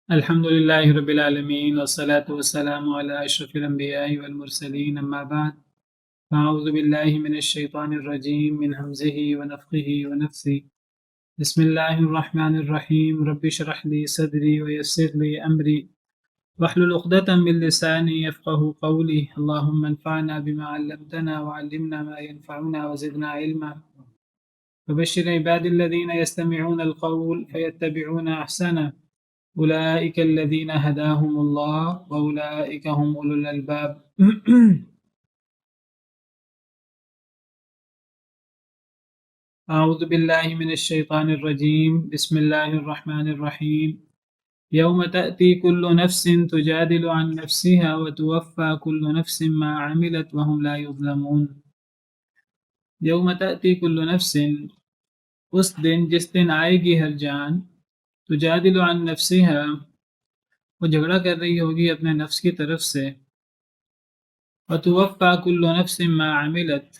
الحمد لله رب العالمين والصلاة والسلام على أشرف الأنبياء والمرسلين أما بعد فأعوذ بالله من الشيطان الرجيم من همزه ونفخه ونفثه بسم الله الرحمن الرحيم رب اشرح لي صدري ويسر لي أمري واحلل عقدة من لساني يفقه قولي اللهم انفعنا بما علمتنا وعلمنا ما ينفعنا وزدنا علما فبشر عبادي الذين يستمعون القول فيتبعون أحسنه أولئك الذين هداهم الله وأولئك هم أولو الألباب أعوذ بالله من الشيطان الرجيم بسم الله الرحمن الرحيم يوم تأتي كل نفس تجادل عن نفسها وتوفى كل نفس ما عملت وهم لا يظلمون يوم تأتي كل نفس اس دن جس دن آئے گی ہر جان تجادل عن نفسها وہ جھگڑا کر رہی ہوگی اپنے نفس کی طرف سے وتوفى كل نفس ما عملت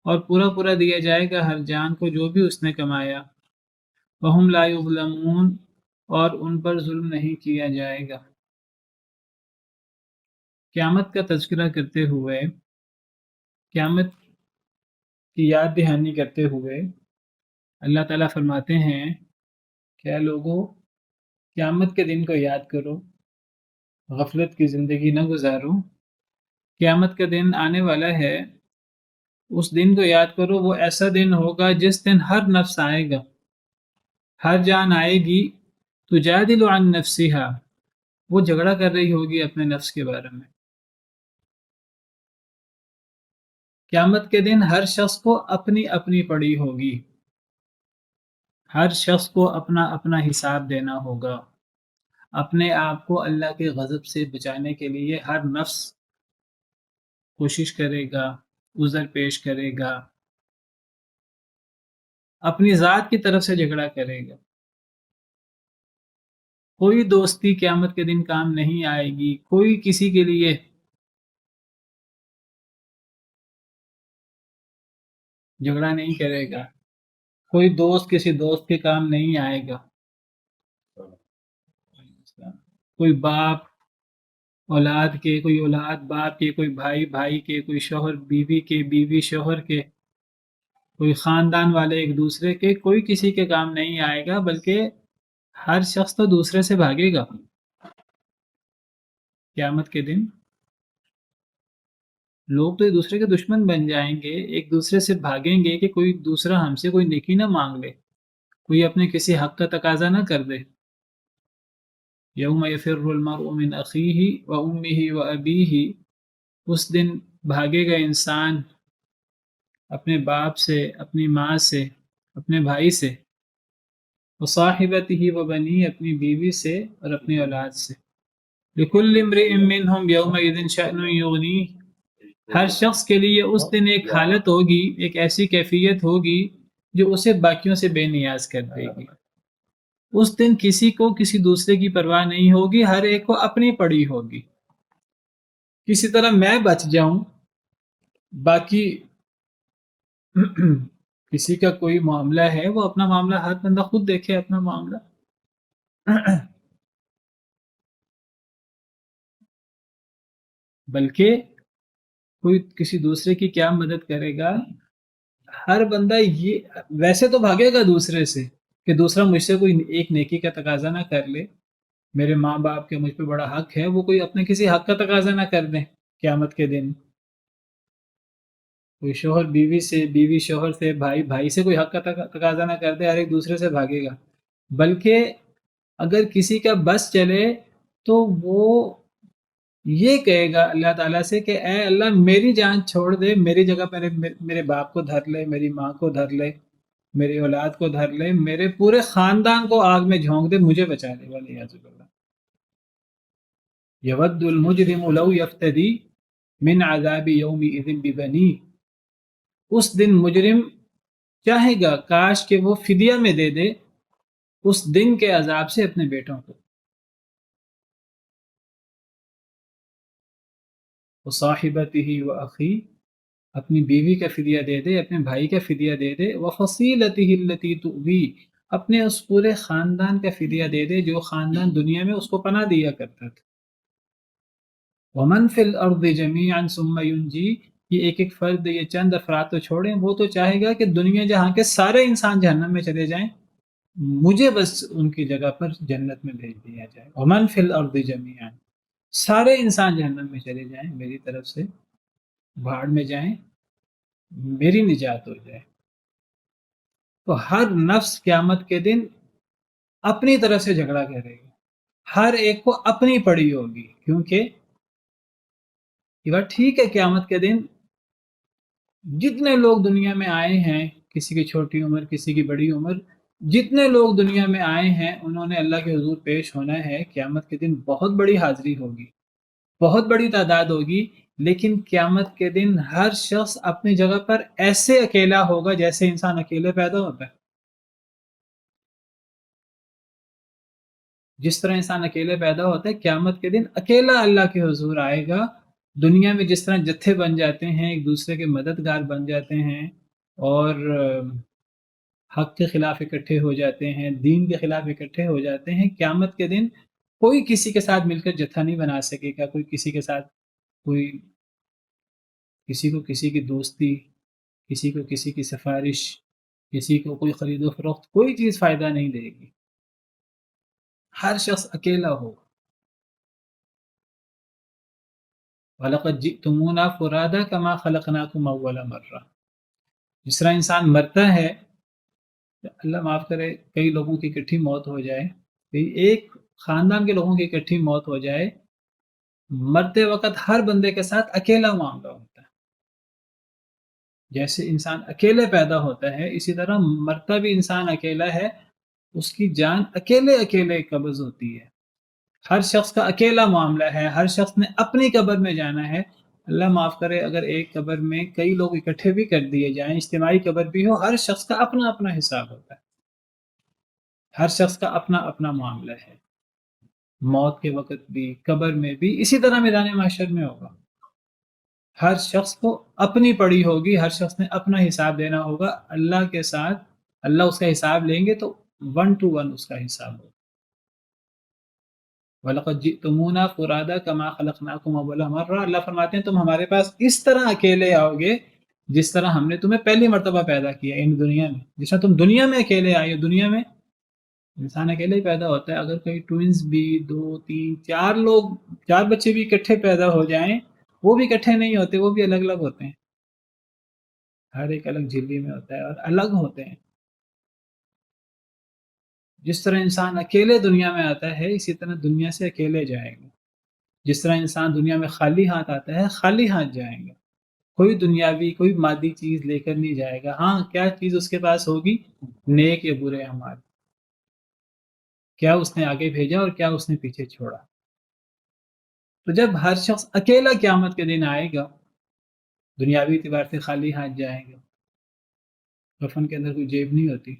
اور پورا پورا دیا جائے گا ہر جان کو جو بھی اس نے کمایا وہم لا یظلمون اور ان پر ظلم نہیں کیا جائے گا۔ قیامت کا تذکرہ کرتے ہوئے، قیامت کی یاد دہانی کرتے ہوئے اللہ تعالیٰ فرماتے ہیں کہ اے لوگو قیامت کے دن کو یاد کرو، غفلت کی زندگی نہ گزارو، قیامت کا دن آنے والا ہے، اس دن کو یاد کرو۔ وہ ایسا دن ہوگا جس دن ہر نفس آئے گا، ہر جان آئے گی، تجادل عن نفسها وہ جھگڑا کر رہی ہوگی اپنے نفس کے بارے میں۔ قیامت کے دن ہر شخص کو اپنی اپنی پڑی ہوگی، ہر شخص کو اپنا اپنا حساب دینا ہوگا، اپنے آپ کو اللہ کے غضب سے بچانے کے لیے ہر نفس کوشش کرے گا، عذر پیش کرے گا، اپنی ذات کی طرف سے جھگڑا کرے گا۔ کوئی دوستی قیامت کے دن کام نہیں آئے گی، کوئی کسی کے لیے جھگڑا نہیں کرے گا، کوئی دوست کسی دوست کے کام نہیں آئے گا، کوئی باپ اولاد کے، کوئی اولاد باپ کے، کوئی بھائی بھائی کے، کوئی شوہر بیوی کے، بیوی شوہر کے، کوئی خاندان والے ایک دوسرے کے، کوئی کسی کے کام نہیں آئے گا، بلکہ ہر شخص تو دوسرے سے بھاگے گا قیامت کے دن۔ لوگ تو ایک دوسرے کے دشمن بن جائیں گے، ایک دوسرے سے بھاگیں گے کہ کوئی دوسرا ہم سے کوئی نیکی نہ مانگ لے، کوئی اپنے کسی حق کا تقاضا نہ کر دے۔ یوم یفر المرء من اخیہ و امہ و ابیہ اس دن بھاگے گا انسان اپنے باپ سے، اپنی ماں سے، اپنے بھائی سے، وصاحبتہ و بنی اپنی بیوی سے اور اپنی اولاد سے۔ لکل امرئ منہم یومئذ شأن یغنیہ ہر شخص کے لیے اس دن ایک حالت ہوگی، ایک ایسی کیفیت ہوگی جو اسے باقیوں سے بے نیاز کر دے گی۔ اس دن کسی کو کسی دوسرے کی پرواہ نہیں ہوگی، ہر ایک کو اپنی پڑی ہوگی۔ کسی طرح میں بچ جاؤں، باقی کسی کا کوئی معاملہ ہے وہ اپنا معاملہ ہر بندہ خود دیکھے اپنا معاملہ۔ بلکہ کوئی کسی دوسرے کی کیا مدد کرے گا، ہر بندہ یہ ویسے تو بھاگے گا دوسرے سے کہ دوسرا مجھ سے کوئی ایک نیکی کا تقاضا نہ کر لے، میرے ماں باپ کے مجھ پہ بڑا حق ہے، وہ کوئی اپنے کسی حق کا تقاضا نہ کر دیں قیامت کے دن۔ کوئی شوہر بیوی سے، بیوی شوہر سے، بھائی بھائی سے کوئی حق کا تقاضا نہ کر دے، ہر ایک دوسرے سے بھاگے گا۔ بلکہ اگر کسی کا بس چلے تو وہ یہ کہے گا اللہ تعالیٰ سے کہ اے اللہ میری جان چھوڑ دے، میری جگہ میرے باپ کو دھر لے، میری ماں کو دھر لے، میری اولاد کو دھر لے، میرے پورے خاندان کو آگ میں جھونک دے، مجھے بچا لے والعیاذ باللہ۔ یود المجرم لو یفتدی من عذاب یومئذ ببنیہ اس دن مجرم چاہے گا کاش کہ وہ فدیہ میں دے دے اس دن کے عذاب سے اپنے بیٹوں کو۔ وصاحبتہ و اخی اپنی بیوی کا فدیہ دے دے، اپنے بھائی کا فدیہ دے دے، وفصیلتہ التی تؤوی اپنے اس پورے خاندان کا فدیہ دے دے جو خاندان دنیا میں اس کو پناہ دیا کرتا تھا. ومن فی الارض جمیعا ثم ینجی، یہ ایک ایک فرد، یہ چند افراد تو چھوڑیں، وہ تو چاہے گا کہ دنیا جہاں کے سارے انسان جہنم میں چلے جائیں، مجھے بس ان کی جگہ پر جنت میں بھیج دیا جائے. ومن فی الارض جمیعا، سارے انسان جہنم میں چلے جائیں، میری طرف سے بھاڑ میں جائیں، میری نجات ہو جائے. تو ہر نفس قیامت کے دن اپنی طرف سے جھگڑا کرے گا، ہر ایک کو اپنی پڑی ہوگی. کیونکہ یہ بات ٹھیک ہے، قیامت کے دن جتنے لوگ دنیا میں آئے ہیں، کسی کی چھوٹی عمر کسی کی بڑی عمر، جتنے لوگ دنیا میں آئے ہیں انہوں نے اللہ کے حضور پیش ہونا ہے. قیامت کے دن بہت بڑی حاضری ہوگی، بہت بڑی تعداد ہوگی، لیکن قیامت کے دن ہر شخص اپنی جگہ پر ایسے اکیلا ہوگا جیسے انسان اکیلے پیدا ہوتا ہے. جس طرح انسان اکیلے پیدا ہوتا ہے، قیامت کے دن اکیلا اللہ کے حضور آئے گا. دنیا میں جس طرح جتھے بن جاتے ہیں، ایک دوسرے کے مددگار بن جاتے ہیں اور حق کے خلاف اکٹھے ہو جاتے ہیں، دین کے خلاف اکٹھے ہو جاتے ہیں، قیامت کے دن کوئی کسی کے ساتھ مل کر جتھا نہیں بنا سکے گا. کوئی کسی کے ساتھ، کوئی کسی کو کسی کی دوستی، کسی کو کسی کی سفارش، کسی کو کوئی خرید و فروخت، کوئی چیز فائدہ نہیں دے گی. ہر شخص اکیلا ہو. وَلَقَدْ جِئْتُمُونَا فُرَادَىٰ كَمَا خَلَقْنَاكُمْ أَوَّلَ مَرَّةٍ. جس طرح انسان مرتا ہے، اللہ معاف کرے، کئی لوگوں کی اکٹھی موت ہو جائے، ایک خاندان کے لوگوں کی اکٹھی موت ہو جائے، مرتے وقت ہر بندے کے ساتھ اکیلا معاملہ ہوتا ہے. جیسے انسان اکیلے پیدا ہوتا ہے، اسی طرح مرتا بھی انسان اکیلا ہے، اس کی جان اکیلے اکیلے قبض ہوتی ہے. ہر شخص کا اکیلا معاملہ ہے، ہر شخص نے اپنی قبر میں جانا ہے. اللہ معاف کرے، اگر ایک قبر میں کئی لوگ اکٹھے بھی کر دیے جائیں، اجتماعی قبر بھی ہو، ہر شخص کا اپنا اپنا حساب ہوتا ہے، ہر شخص کا اپنا اپنا معاملہ ہے. موت کے وقت بھی، قبر میں بھی، اسی طرح میدان محشر میں ہوگا. ہر شخص کو اپنی پڑی ہوگی، ہر شخص نے اپنا حساب دینا ہوگا اللہ کے ساتھ. اللہ اس کا حساب لیں گے تو 1 to 1 اس کا حساب ہوگا. وَلَقَدْ جِئْتُمُونَا فُرَادَىٰ كَمَا خَلَقْنَاكُمْ أَوَّلَ مَرَّةٍ. اللہ فرماتے ہیں تم ہمارے پاس اس طرح اکیلے آؤ گے جس طرح ہم نے تمہیں پہلی مرتبہ پیدا کیا ان دنیا میں. جس طرح تم دنیا میں اکیلے آئے ہو، دنیا میں انسان اکیلے ہی پیدا ہوتا ہے. اگر کوئی ٹوئنز بھی 2 3 4 لوگ، 4 بچے بھی اکٹھے پیدا ہو جائیں، وہ بھی اکٹھے نہیں ہوتے، وہ بھی الگ الگ ہوتے ہیں. ہر ایک الگ جھلی میں ہوتا ہے اور الگ ہوتے ہیں. جس طرح انسان اکیلے دنیا میں آتا ہے، اسی طرح دنیا سے اکیلے جائے گا. جس طرح انسان دنیا میں خالی ہاتھ آتا ہے، خالی ہاتھ جائیں گا. کوئی دنیاوی، کوئی مادی چیز لے کر نہیں جائے گا. ہاں، کیا چیز اس کے پاس ہوگی؟ نیک یا برے اعمال. کیا اس نے آگے بھیجا اور کیا اس نے پیچھے چھوڑا. تو جب ہر شخص اکیلا قیامت کے دن آئے گا، دنیاوی اعتبار سے خالی ہاتھ جائے گا. کفن کے اندر کوئی جیب نہیں ہوتی،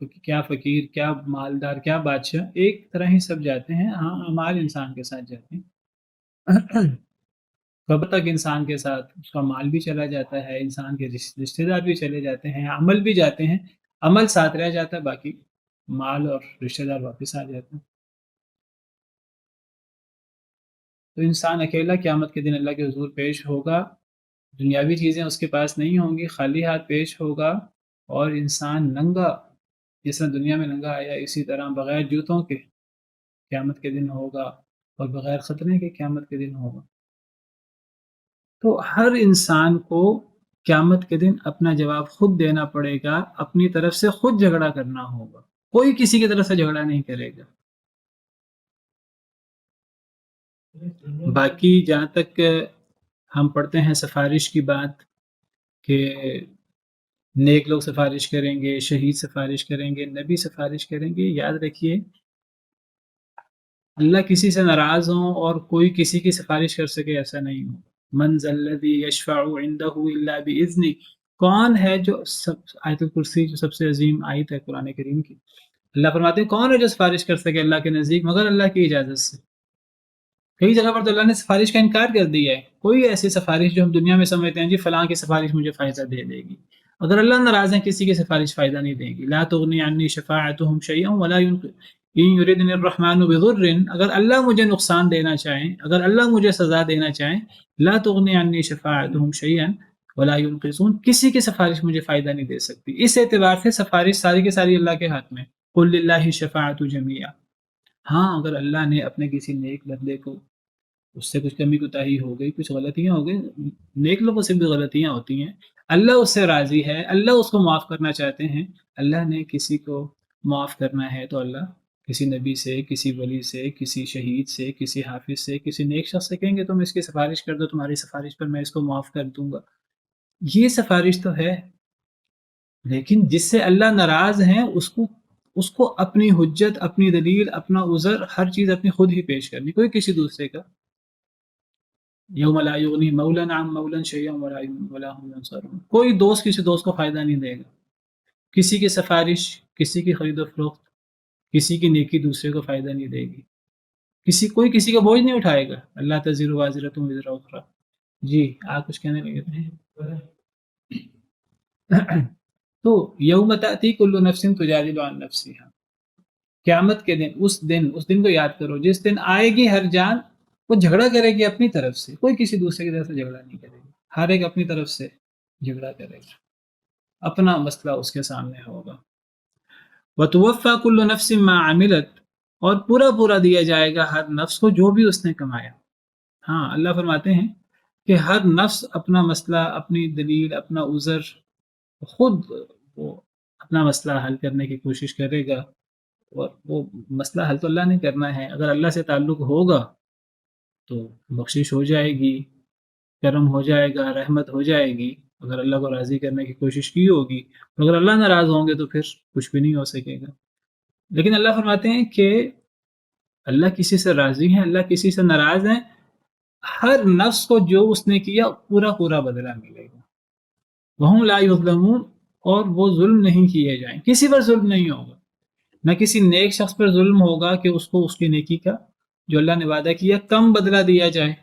کیونکہ کیا فقیر، کیا مالدار، کیا بادشاہ، ایک طرح ہی سب جاتے ہیں. ہاں، اعمال انسان کے ساتھ جاتے ہیں. کب تک انسان کے ساتھ اس کا مال بھی چلا جاتا ہے، انسان کے رشتے دار بھی چلے جاتے ہیں، عمل بھی جاتے ہیں. عمل ساتھ رہ جاتا ہے، باقی مال اور رشتے دار واپس آ جاتے ہیں. تو انسان اکیلا قیامت کے دن اللہ کے حضور پیش ہوگا. دنیاوی چیزیں اس کے پاس نہیں ہوں گی، خالی ہاتھ پیش ہوگا. اور انسان ننگا، جس طرح دنیا میں ننگا آیا، اسی طرح بغیر جوتوں کے قیامت کے دن ہوگا اور بغیر خطرے کے قیامت کے دن ہوگا. تو ہر انسان کو قیامت کے دن اپنا جواب خود دینا پڑے گا، اپنی طرف سے خود جھگڑا کرنا ہوگا. کوئی کسی کی طرف سے جھگڑا نہیں کرے گا. باقی جہاں تک ہم پڑھتے ہیں سفارش کی بات، کہ نیک لوگ سفارش کریں گے، شہید سفارش کریں گے، نبی سفارش کریں گے. یاد رکھیے، اللہ کسی سے ناراض ہوں اور کوئی کسی کی سفارش کر سکے، ایسا نہیں ہو. من ذا الذی یشفع عنده الا باذنہ. کون ہے جو آیت الکرسی جو سب سے عظیم آیت ہے قرآن کریم کی، اللہ فرماتے ہیں کون ہے جو سفارش کر سکے اللہ کے نزدیک مگر اللہ کی اجازت سے. کئی جگہ پر تو اللہ نے سفارش کا انکار کر دیا ہے. کوئی ایسی سفارش جو ہم دنیا میں سمجھتے ہیں جی فلاں کی سفارش مجھے فائدہ دے دے گی، اگر اللہ ناراض ہیں کسی کی سفارش فائدہ نہیں دے گی. لا تغنی عنی شفاعتهم شیئا ولا ان یردنی الرحمن بضر، اگر اللہ مجھے نقصان دینا چاہیں، اگر اللہ مجھے سزا دینا چاہیں، لا تغنی عنی شفاعتهم شیئا ولا ينقذون، کسی کی سفارش مجھے فائدہ نہیں دے سکتی. اس اعتبار سے سفارش ساری کی ساری اللہ کے ہاتھ میں. قل للہ الشفاعۃ جمیعا. ہاں اگر اللہ نے اپنے کسی نیک بندے کو، اس سے کچھ کمی کوتاہی ہو گئی، کچھ غلطیاں ہو گئی، نیک لوگوں سے بھی غلطیاں ہوتی ہیں، اللہ اس سے راضی ہے، اللہ اس کو معاف کرنا چاہتے ہیں. اللہ نے کسی کو معاف کرنا ہے تو اللہ کسی نبی سے، کسی ولی سے، کسی شہید سے، کسی حافظ سے، کسی نیک شخص سے کہیں گے تم اس کی سفارش کر دو، تمہاری سفارش پر میں اس کو معاف کر دوں گا. یہ سفارش تو ہے. لیکن جس سے اللہ ناراض ہیں اس کو اپنی حجت، اپنی دلیل، اپنا عذر، ہر چیز اپنی خود ہی پیش کرنی، کوئی کسی دوسرے کا. یوم لا یغنی مولا عن مولا شیئا ولا هم ینصرون، کوئی دوست کسی دوست کو فائدہ نہیں دے گا. کسی کی سفارش، کسی کی خرید و فروخت، کسی کی نیکی دوسرے کو فائدہ نہیں دے گی. کوئی کسی کا بوجھ نہیں اٹھائے گا. اللہ تزر وازرۃ وزر اخری. جی آپ کچھ کہنے لگے تھے. تو یوم تأتی کل نفس تجادل عن نفسها، قیامت کے دن، اس دن کو یاد کرو جس دن آئے گی ہر جان، وہ جھگڑا کرے گی اپنی طرف سے، کوئی کسی دوسرے کی طرف سے جھگڑا نہیں کرے گی. ہر ایک اپنی طرف سے جھگڑا کرے گا، اپنا مسئلہ اس کے سامنے ہوگا. وَتُوَفَّى كُلُّ نَفْسٍ مَّا عَمِلَتْ، اور پورا پورا دیا جائے گا ہر نفس کو جو بھی اس نے کمایا. ہاں اللہ فرماتے ہیں کہ ہر نفس اپنا مسئلہ، اپنی دلیل، اپنا عذر خود وہ اپنا مسئلہ حل کرنے کی کوشش کرے گا. اور وہ مسئلہ حل تو اللہ نے کرنا ہے. اگر اللہ سے تعلق ہوگا تو بخشش ہو جائے گی، کرم ہو جائے گا، رحمت ہو جائے گی، اگر اللہ کو راضی کرنے کی کوشش کی ہوگی. اگر اللہ ناراض ہوں گے تو پھر کچھ بھی نہیں ہو سکے گا. لیکن اللہ فرماتے ہیں کہ اللہ کسی سے راضی ہیں، اللہ کسی سے ناراض ہیں. ہر نفس کو جو اس نے کیا پورا پورا بدلہ ملے گا. وہم لا یظلمون، اور وہ ظلم نہیں کیے جائیں، کسی پر ظلم نہیں ہوگا. نہ کسی نیک شخص پر ظلم ہوگا کہ اس کو اس کی نیکی کا جو اللہ نے وعدہ کیا کم بدلہ دیا جائے.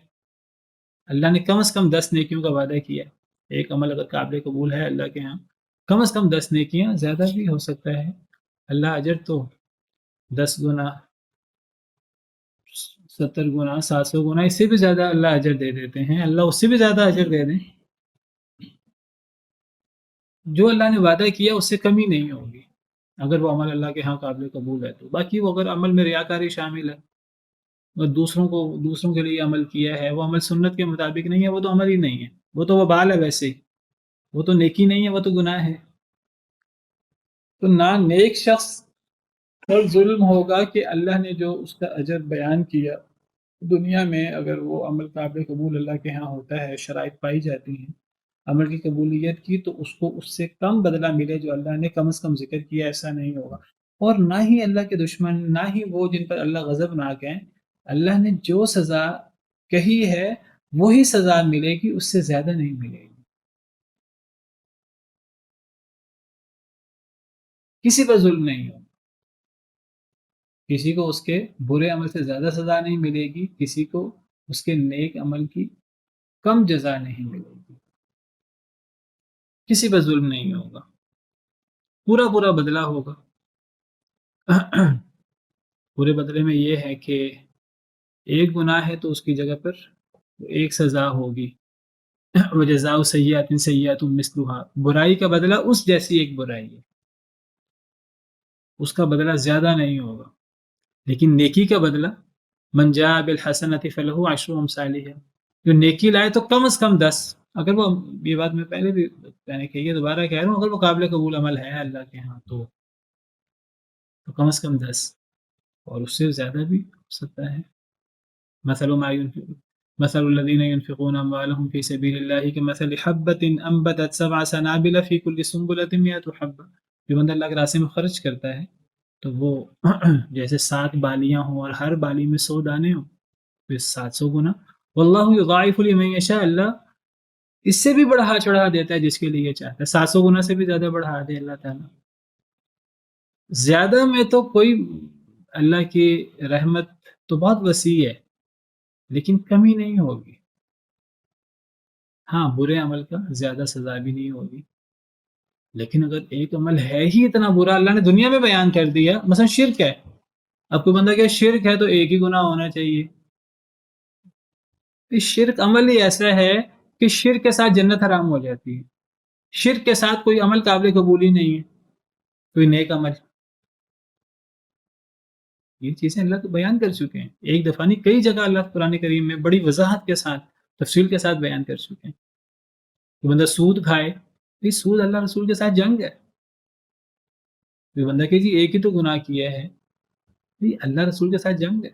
اللہ نے کم از کم 10 نیکیوں کا وعدہ کیا. ایک عمل اگر قابل قبول ہے اللہ کے ہاں، کم از کم 10 نیکیاں، زیادہ بھی ہو سکتا ہے. اللہ اجر تو 10 گنا، 70 گنا، 700 گنا، اس سے بھی زیادہ اللہ اجر دے دیتے ہیں. اللہ اس سے بھی زیادہ اجر دے دیں. جو اللہ نے وعدہ کیا اس سے کمی نہیں ہوگی اگر وہ عمل اللہ کے ہاں قابل قبول ہے تو. باقی وہ اگر عمل میں ریاکاری شامل ہے اور دوسروں کے لیے عمل کیا ہے، وہ عمل سنت کے مطابق نہیں ہے، وہ تو عمل ہی نہیں ہے، وہ تو وبال ہے. ویسے ہی وہ تو نیکی نہیں ہے، وہ تو گناہ ہے. تو نہ نیک شخص پر ظلم ہوگا کہ اللہ نے جو اس کا اجر بیان کیا دنیا میں، اگر وہ عمل قابل قبول اللہ کے ہاں ہوتا ہے، شرائط پائی جاتی ہیں عمل کی قبولیت کی، تو اس کو اس سے کم بدلہ ملے جو اللہ نے کم از کم ذکر کیا، ایسا نہیں ہوگا. اور نہ ہی اللہ کے دشمن، نہ ہی وہ جن پر اللہ غضبناک ہیں، اللہ نے جو سزا کہی ہے وہی سزا ملے گی، اس سے زیادہ نہیں ملے گی. کسی پر ظلم نہیں ہوگا، کسی کو اس کے برے عمل سے زیادہ سزا نہیں ملے گی، کسی کو اس کے نیک عمل کی کم جزا نہیں ملے گی. کسی پر ظلم نہیں ہوگا، پورا پورا بدلہ ہوگا. پورے بدلے میں یہ ہے کہ ایک گناہ ہے تو اس کی جگہ پر ایک سزا ہوگی. وجزاء سیئات سیئات مثلها، برائی کا بدلہ اس جیسی ایک برائی ہے، اس کا بدلہ زیادہ نہیں ہوگا. لیکن نیکی کا بدلہ من جاء بالحسنۃ فلہ عشر امثالها، جو نیکی لائے تو کم از کم 10. اگر وہ، یہ بات میں پہلے بھی میں نے کہی ہے، دوبارہ کہہ رہا ہوں، اگر وہ قابل قبول عمل ہے اللہ کے ہاں تو کم از کم 10، اور اس سے زیادہ بھی ہو سکتا ہے. مثل الذين ينفقون أموالهم في سبيل الله كمثل حبة أنبتت 7 سنابل في كل سنبلة 100 حبة. جو بندہ اللہ کے راستے میں خرچ کرتا ہے تو وہ جیسے 7 بالیاں ہوں اور ہر بالی میں 100 دانے ہوں، پھر 700 گنا. واللہ یضاعف لمن یشاء، اللہ اس سے بھی بڑھا چڑھا دیتا ہے جس کے لیے چاہتا ہے. 700 گنا سے بھی زیادہ بڑھا دے اللہ تعالیٰ. زیادہ میں تو کوئی، اللہ کی رحمت تو بہت وسیع ہے لیکن کمی نہیں ہوگی. ہاں برے عمل کا زیادہ سزا بھی نہیں ہوگی. لیکن اگر ایک عمل ہے ہی اتنا برا، اللہ نے دنیا میں بیان کر دیا، مثلا شرک ہے، اب کوئی بندہ کہ شرک ہے تو ایک ہی گناہ ہونا چاہیے، اس شرک عمل ہی ایسا ہے کہ شرک کے ساتھ جنت حرام ہو جاتی ہے، شرک کے ساتھ کوئی عمل قابل قبول ہی نہیں ہے، کوئی نیک عمل، یہ چیزیں اللہ تو بیان کر چکے ہیں، ایک دفعہ نہیں کئی جگہ اللہ قرآن کریم میں بڑی وضاحت کے ساتھ تفصیل کے ساتھ بیان کر چکے ہیں کہ بندہ سود کھائے، یہ سود اللہ رسول کے ساتھ جنگ ہے، کوئی بندہ کہ جی ایک ہی تو گناہ کیا ہے، یہ اللہ رسول کے ساتھ جنگ ہے۔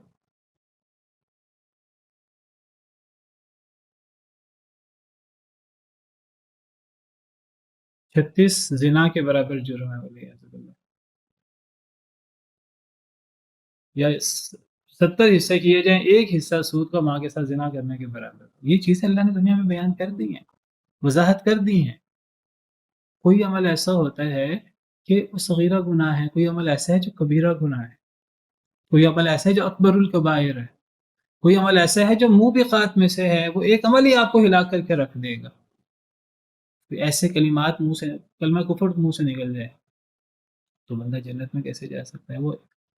36 زنا کے برابر جرم ہے، ولیعذ باللہ، یا 70 حصے کیے جائیں ایک حصہ سود کا ماں کے ساتھ زنا کرنے کے برابر، یہ چیزیں اللہ نے دنیا میں بیان کر دی ہیں، وضاحت کر دی ہیں۔ کوئی عمل ایسا ہوتا ہے کہ وہ صغیرہ گناہ ہے، کوئی عمل ایسا ہے جو کبیرہ گناہ ہے، کوئی عمل ایسا ہے جو اکبر الکبائر ہے، کوئی عمل ایسا ہے جو موبقات میں سے ہے، وہ ایک عمل ہی آپ کو ہلا کر کے رکھ دے گا، ایسے کلمات منہ سے، کلمہ کفر منہ سے نکل جائے تو بندہ جنت میں کیسے جا سکتا ہے؟ وہ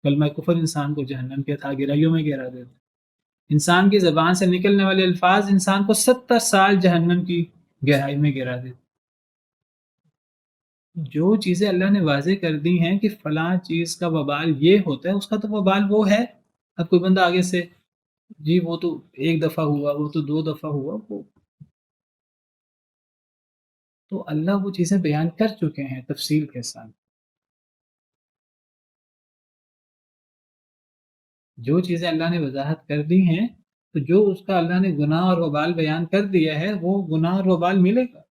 کلمہ کفر انسان کو جہنم کے تھا گرائیوں میں گرا دیتا، انسان کی زبان سے نکلنے والے الفاظ انسان کو 70 سال جہنم کی گہرائی میں گرا دیتے۔ جو چیزیں اللہ نے واضح کر دی ہیں کہ فلاں چیز کا وبال یہ ہوتا ہے، اس کا تو وبال وہ ہے، اب کوئی بندہ آگے سے جی وہ تو ایک دفعہ ہوا، وہ تو 2 دفعہ ہوا، وہ تو اللہ وہ چیزیں بیان کر چکے ہیں تفصیل کے ساتھ، جو چیزیں اللہ نے وضاحت کر دی ہیں تو جو اس کا اللہ نے گناہ اور وبال بیان کر دیا ہے وہ گناہ اور وبال ملے گا،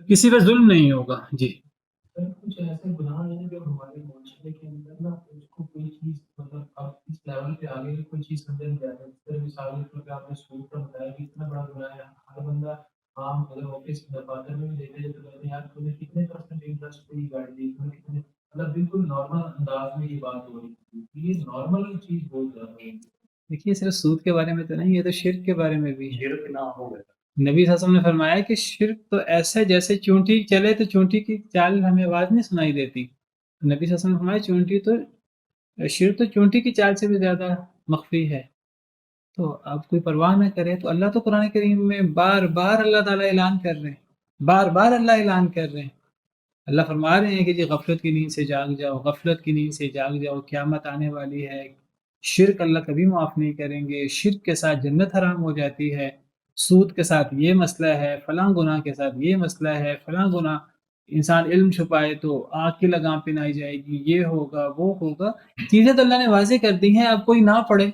کسی پہ ظلم نہیں ہوگا جی۔ کچھ ایسے گناہ ہیں جو ہمارے معاشرے کے اندر نا اس کو کوئی چیز مطلب اب اس لیول پہ آگے کوئی چیز سمجھ نہیں آتی، جس طرح مثال کے طور پہ آپ نے سود کا بتایا کہ اتنا بڑا گناہ ہے، ہر بندہ عام اگر آفس دفاتر میں بھی دیکھا جائے تو کہتے ہیں یار تم نے کتنے پرسنٹ انٹرسٹ پہ یہ گاڑی دی، تم نے کتنے، مطلب بالکل نارمل انداز میں یہ بات ہو رہی تھی، یہ نارمل چیز بہت زیادہ ہے۔ دیکھیے صرف سود کے بارے میں تو نہیں، یہ تو شرک کے بارے میں بھی ہے، شرک نہ ہو گیا، نبی صلی اللہ علیہ وسلم نے فرمایا کہ شرک تو ایسا ہے جیسے چونٹی چلے تو چونٹی کی چال ہمیں آواز نہیں سنائی دیتی، نبی صلی اللہ علیہ وسلم نے فرمایا چونٹی تو شرک تو چونٹی کی چال سے بھی زیادہ مخفی ہے، تو اب کوئی پرواہ نہ کرے، تو اللہ تو قرآن کریم میں بار بار اللہ تعالیٰ اعلان کر رہے ہیں، بار بار اللہ اعلان کر رہے ہیں، اللہ فرما رہے ہیں کہ جی غفلت کی نیند سے جاگ جاؤ، غفلت کی نیند سے جاگ جاؤ، قیامت آنے والی ہے، شرک اللہ کبھی معاف نہیں کریں گے، شرک کے ساتھ جنت حرام ہو جاتی ہے، سود کے ساتھ یہ مسئلہ ہے، فلاں گناہ کے ساتھ یہ مسئلہ ہے، فلاں گناہ انسان علم چھپائے تو آگ کی لگام پہنائی جائے گی، یہ ہوگا وہ ہوگا، چیزیں تو اللہ نے واضح کر دی ہیں، اب کوئی نہ پڑھے،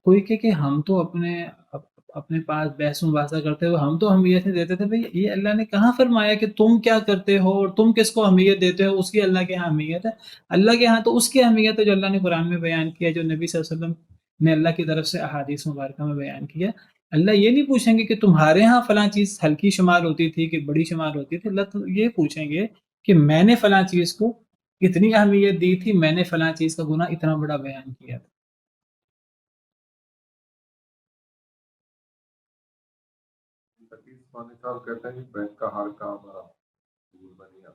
کوئی کہ ہم تو اپنے پاس بحث مباحثہ کرتے ہوئے ہم تو اہمیت نہیں دیتے تھے، بھئی یہ اللہ نے کہاں فرمایا کہ تم کیا کرتے ہو اور تم کس کو اہمیت دیتے ہو، اس کی اللہ کے ہاں اہمیت ہے، اللہ کے ہاں تو اس کی اہمیت ہے جو اللہ نے قرآن میں بیان کیا، جو نبی صلی اللہ علیہ وسلم نے اللہ کی طرف سے احادیث مبارکہ میں بیان کیا، اللہ یہ نہیں پوچھیں گے کہ تمہارے ہاں فلاں چیز ہلکی شمار ہوتی تھی کہ بڑی شمار ہوتی تھی، اللہ تو یہ پوچھیں گے کہ میں نے فلاں چیز کو اتنی اہمیت دی تھی، میں نے فلاں چیز کا گناہ اتنا بڑا بیان کیا تھا۔ حدیث والے صاحب کہتے ہیں کہ بینک کا ہر کام بنیا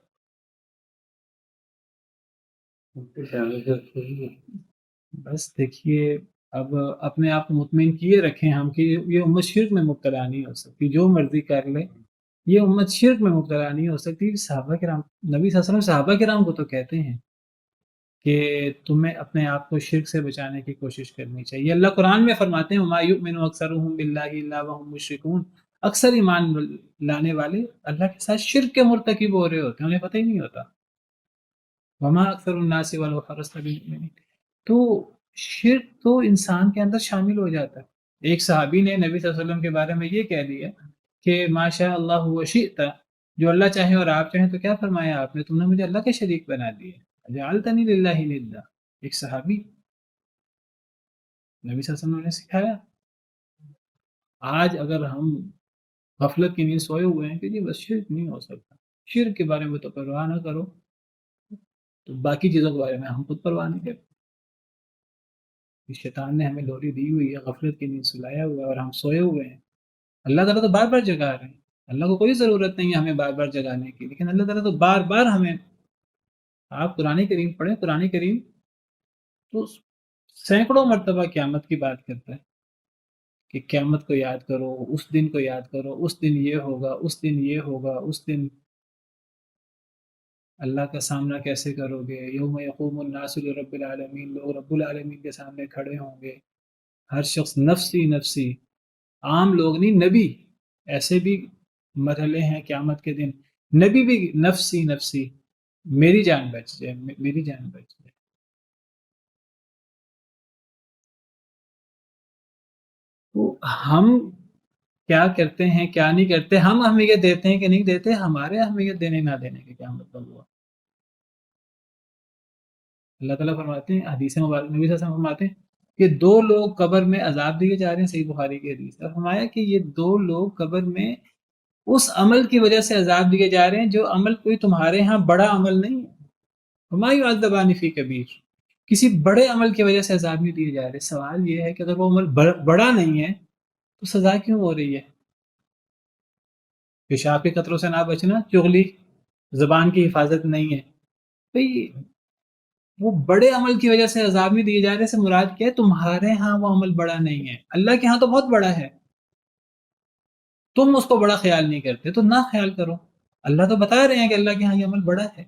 بس دیکھیے اب اپنے آپ کو مطمئن کیے رکھیں ہم کہ یہ امت شرک میں مبتلا نہیں ہو سکتی، جو مرضی کر لے یہ امت شرک میں مبتلا نہیں ہو سکتی، صحابہ کرام نبی صلی اللہ علیہ وسلم صحابہ کرام کو تو کہتے ہیں کہ تمہیں اپنے آپ کو شرک سے بچانے کی کوشش کرنی چاہیے، اللہ قرآن میں فرماتے ہیں وَمَا يُؤْمِنُ أَكْثَرُهُم بِاللَّهِ إِلَّا وَهُم مُشْرِكُونَ، اکثر ایمان لانے والے اللہ کے ساتھ شرک کے مرتکب ہو رہے ہوتے ہیں، انہیں پتہ ہی نہیں ہوتا، وَمَا أَكْثَرُ النَّاسِ وَلَوْ حَرَصْتَ بِمُؤْمِنِينَ، تو شرک تو انسان کے اندر شامل ہو جاتا ہے، ایک صحابی نے نبی صلی اللہ علیہ وسلم کے بارے میں یہ کہہ دیا کہ ما شاء اللہ وشئت، جو اللہ چاہے اور آپ چاہیں، تو کیا فرمایا آپ نے، تم نے مجھے اللہ کے شریک بنا دیے، جعلتنی للہ ندا، ایک صحابی نبی صلی اللہ علیہ وسلم نے سکھایا۔ آج اگر ہم غفلت کی نیند سوئے ہوئے ہیں کہ جی بس شرک نہیں ہو سکتا، شرک کے بارے میں تو پرواہ نہ کرو، تو باقی چیزوں کے بارے میں ہم خود پرواہ نہیں کرتے، شیطان نے ہمیں لوری دی ہوئی ہے، غفلت کی نیند سلایا ہوا ہے اور ہم سوئے ہوئے ہیں، اللہ تعالیٰ تو بار بار جگا رہے ہیں، اللہ کو کوئی ضرورت نہیں ہے ہمیں بار بار جگانے کی، لیکن اللہ تعالیٰ تو بار بار ہمیں، آپ قرآن کریم پڑھیں، قرآن کریم تو سینکڑوں مرتبہ قیامت کی بات کرتا ہے کہ قیامت کو یاد کرو، اس دن کو یاد کرو، اس دن یہ ہوگا، اس دن یہ ہوگا، اس دن اللہ کا سامنا کیسے کرو گے، یوم یقوم الناس لرب العالمین، لوگ رب العالمین کے سامنے کھڑے ہوں گے، ہر شخص نفسی نفسی، عام لوگ نہیں، نبی، ایسے بھی مرحلے ہیں قیامت کے دن، نبی بھی نفسی نفسی، میری جان بچ جائے، میری جان بچ جائے۔ تو ہم کیا کرتے ہیں کیا نہیں کرتے، ہم اہمیت دیتے ہیں کہ نہیں دیتے، ہمارے اہمیت دینے نہ دینے کا کیا مطلب ہوا؟ اللہ تعالیٰ فرماتے ہیں، حدیث مبارک نبی صلی اللہ علیہ وسلم فرماتے ہیں کہ دو لوگ قبر میں عذاب دیے جا رہے ہیں، صحیح بخاری کی حدیث ہے، اور فرمایا کہ یہ دو لوگ قبر میں اس عمل کی وجہ سے عذاب دیے جا رہے ہیں جو عمل کوئی تمہارے ہاں بڑا عمل نہیں ہے، وما یعذبان فی کبیر، کسی بڑے عمل کی وجہ سے عذاب نہیں دیے جا رہے۔ سوال یہ ہے کہ اگر وہ عمل بڑا نہیں ہے تو سزا کیوں ہو رہی ہے؟ پیشاب کے قطروں سے نہ بچنا چغلی، زبان کی حفاظت نہیں ہے بھئی، وہ بڑے عمل کی وجہ سے عذاب نہیں دیے جا رہے، سے مراد کیا ہے؟ تمہارے ہاں وہ عمل بڑا نہیں ہے، اللہ کے ہاں تو بہت بڑا ہے، تم اس کو بڑا خیال نہیں کرتے تو نہ خیال کرو، اللہ تو بتا رہے ہیں کہ اللہ کے ہاں یہ عمل بڑا ہے،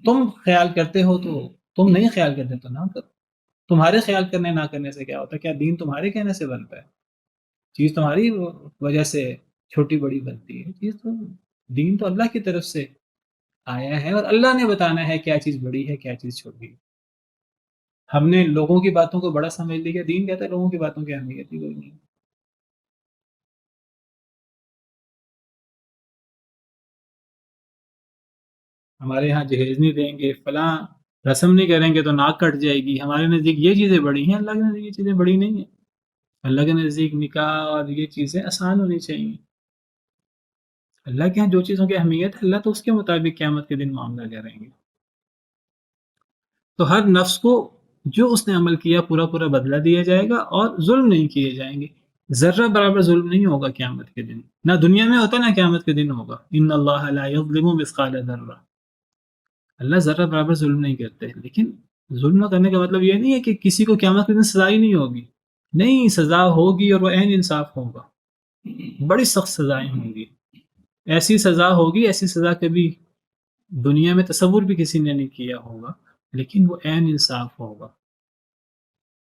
تم خیال کرتے ہو تو، تم نہیں خیال کرتے تو نہ کرو، تمہارے خیال کرنے نہ کرنے سے کیا ہوتا ہے؟ کیا دین تمہارے کہنے سے بنتا ہے؟ چیز تمہاری وجہ سے چھوٹی بڑی بنتی ہے؟ چیز تو، دین تو اللہ کی طرف سے آیا ہے، اور اللہ نے بتانا ہے کیا چیز بڑی ہے کیا چیز چھوٹی ہے۔ ہم نے لوگوں کی باتوں کو بڑا سمجھ لیا، دین کہتا ہے لوگوں کی باتوں کی اہمیت ہی کوئی نہیں۔ ہمارے ہاں جہیز نہیں دیں گے، فلاں رسم نہیں کریں گے تو ناک کٹ جائے گی، ہمارے نزدیک یہ چیزیں بڑی ہیں، اللہ کے نزدیک یہ چیزیں بڑی نہیں ہیں، اللہ کے نزدیک نکاح اور یہ چیزیں آسان ہونی چاہیے، اللہ کے ہاں جو چیزوں کی اہمیت ہے اللہ تو اس کے مطابق قیامت کے دن معاملہ کریں گے۔ تو ہر نفس کو جو اس نے عمل کیا پورا پورا بدلہ دیا جائے گا، اور ظلم نہیں کیے جائیں گے، ذرہ برابر ظلم نہیں ہوگا قیامت کے دن، نہ دنیا میں ہوتا نہ قیامت کے دن ہوگا، ان اللہ لا یظلم مثقال ذرہ، اللہ ذرہ برابر ظلم نہیں کرتے، لیکن ظلم نہ کرنے کا مطلب یہ نہیں ہے کہ کسی کو قیامت کے دن سزا ہی نہیں ہوگی، نہیں، سزا ہوگی، اور وہ عین انصاف ہوگا، بڑی سخت سزائیں ہوں گی، ایسی سزا ہوگی، ایسی سزا کبھی دنیا میں تصور بھی کسی نے نہیں کیا ہوگا، لیکن وہ عین انصاف ہوگا،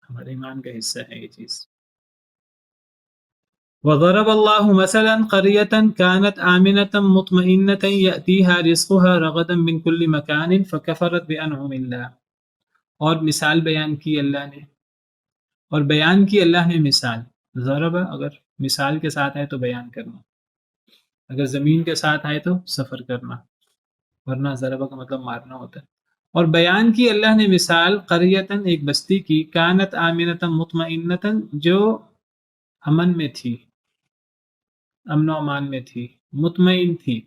ہمارے ایمان کا حصہ ہے یہ چیز۔ وضرب الله مثلا قرية كانت آمنة مطمئنة يأتيها رزقها رغدا من كل مكان فكفرت بأنعم الله، اور مثال بیان کی اللہ نے، اور بیان کی اللہ نے مثال، ضرب اگر مثال کے ساتھ آئے تو بیان کرنا، اگر زمین کے ساتھ آئے تو سفر کرنا، ورنہ ضرب کا مطلب مارنا ہوتا ہے، اور بیان کی اللہ نے مثال قریتن ایک بستی کی، کانت آمنتن مطمئنتن جو امن میں تھی، امن و امان میں تھی، مطمئن تھی،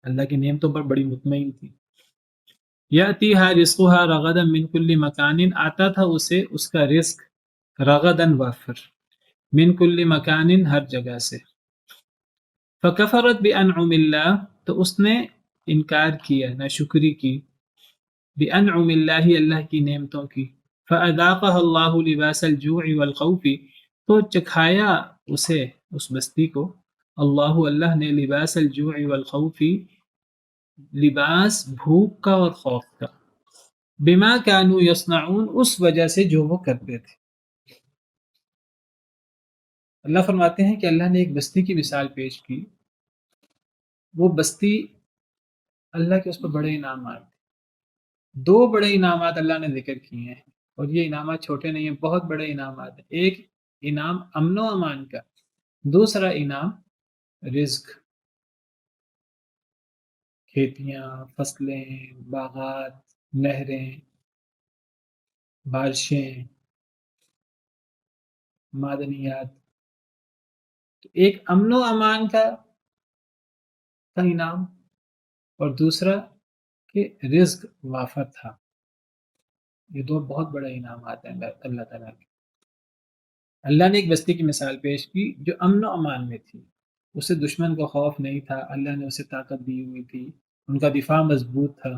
اللہ کی نعمتوں پر بڑی مطمئن تھی، یاتیہا رزقها رغدا من کل مکان، آتا تھا اسے اس کا رزق رغدن وافر، من کل مکان ہر جگہ سے، فکفرت بانعم اللہ، تو اس نے انکار کیا، ناشکری کی، بانعم اللہ اللہ کی نعمتوں کی، فاذاقها اللہ لباس الجوع والخوف، تو چکھایا اسے اس بستی کو اللہ، اللہ نے لباس الجوع والخوف، لباس بھوک کا اور خوف کا، بما کانوا یصنعون، اس وجہ سے جو وہ کرتے تھے۔ اللہ فرماتے ہیں کہ اللہ نے ایک بستی کی مثال پیش کی، وہ بستی، اللہ کے اس پر بڑے انعامات، دو بڑے انعامات اللہ نے ذکر کیے ہیں، اور یہ انعامات چھوٹے نہیں ہیں، بہت بڑے انعامات ہیں، ایک انعام امن و امان کا، دوسرا انعام رزق، کھیتیاں، فصلیں، باغات، نہریں، بارشیں، معدنیات، تو ایک امن و امان کا انعام، اور دوسرا کہ رزق وافر تھا، یہ دو بہت بڑے انعامات ہیں اللہ تعالیٰ کے۔ اللہ نے ایک بستی کی مثال پیش کی جو امن و امان میں تھی، اسے دشمن کو خوف نہیں تھا، اللہ نے اسے طاقت دی ہوئی تھی، ان کا دفاع مضبوط تھا،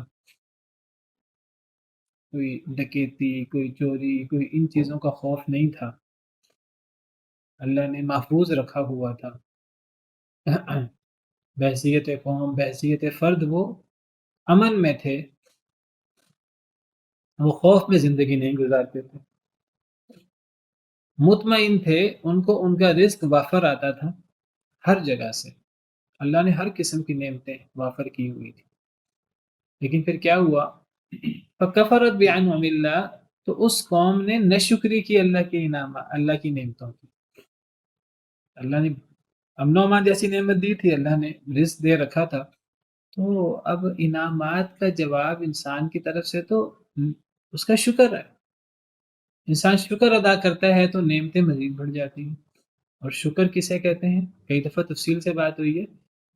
کوئی ڈکیتی، کوئی چوری، کوئی ان چیزوں کا خوف نہیں تھا، اللہ نے محفوظ رکھا ہوا تھا۔ بحیثیت قوم، بحیثیت فرد وہ امن میں تھے، وہ خوف میں زندگی نہیں گزارتے تھے، مطمئن تھے، ان کو ان کا رزق وافر آتا تھا ہر جگہ سے، اللہ نے ہر قسم کی نعمتیں وافر کی ہوئی تھی۔ لیکن پھر کیا ہوا؟ فکفرت بانعم اللہ، تو اس قوم نے ناشکری کی اللہ کے انعامات، اللہ کی نعمتوں کی۔ اللہ نے امن و امان جیسی نعمت دی تھی، اللہ نے رزق دے رکھا تھا، تو اب انعامات کا جواب انسان کی طرف سے تو اس کا شکر ہے، انسان شکر ادا کرتا ہے تو نعمتیں مزید بڑھ جاتی ہیں۔ اور شکر کسے کہتے ہیں؟ کئی دفعہ تفصیل سے بات ہوئی ہے،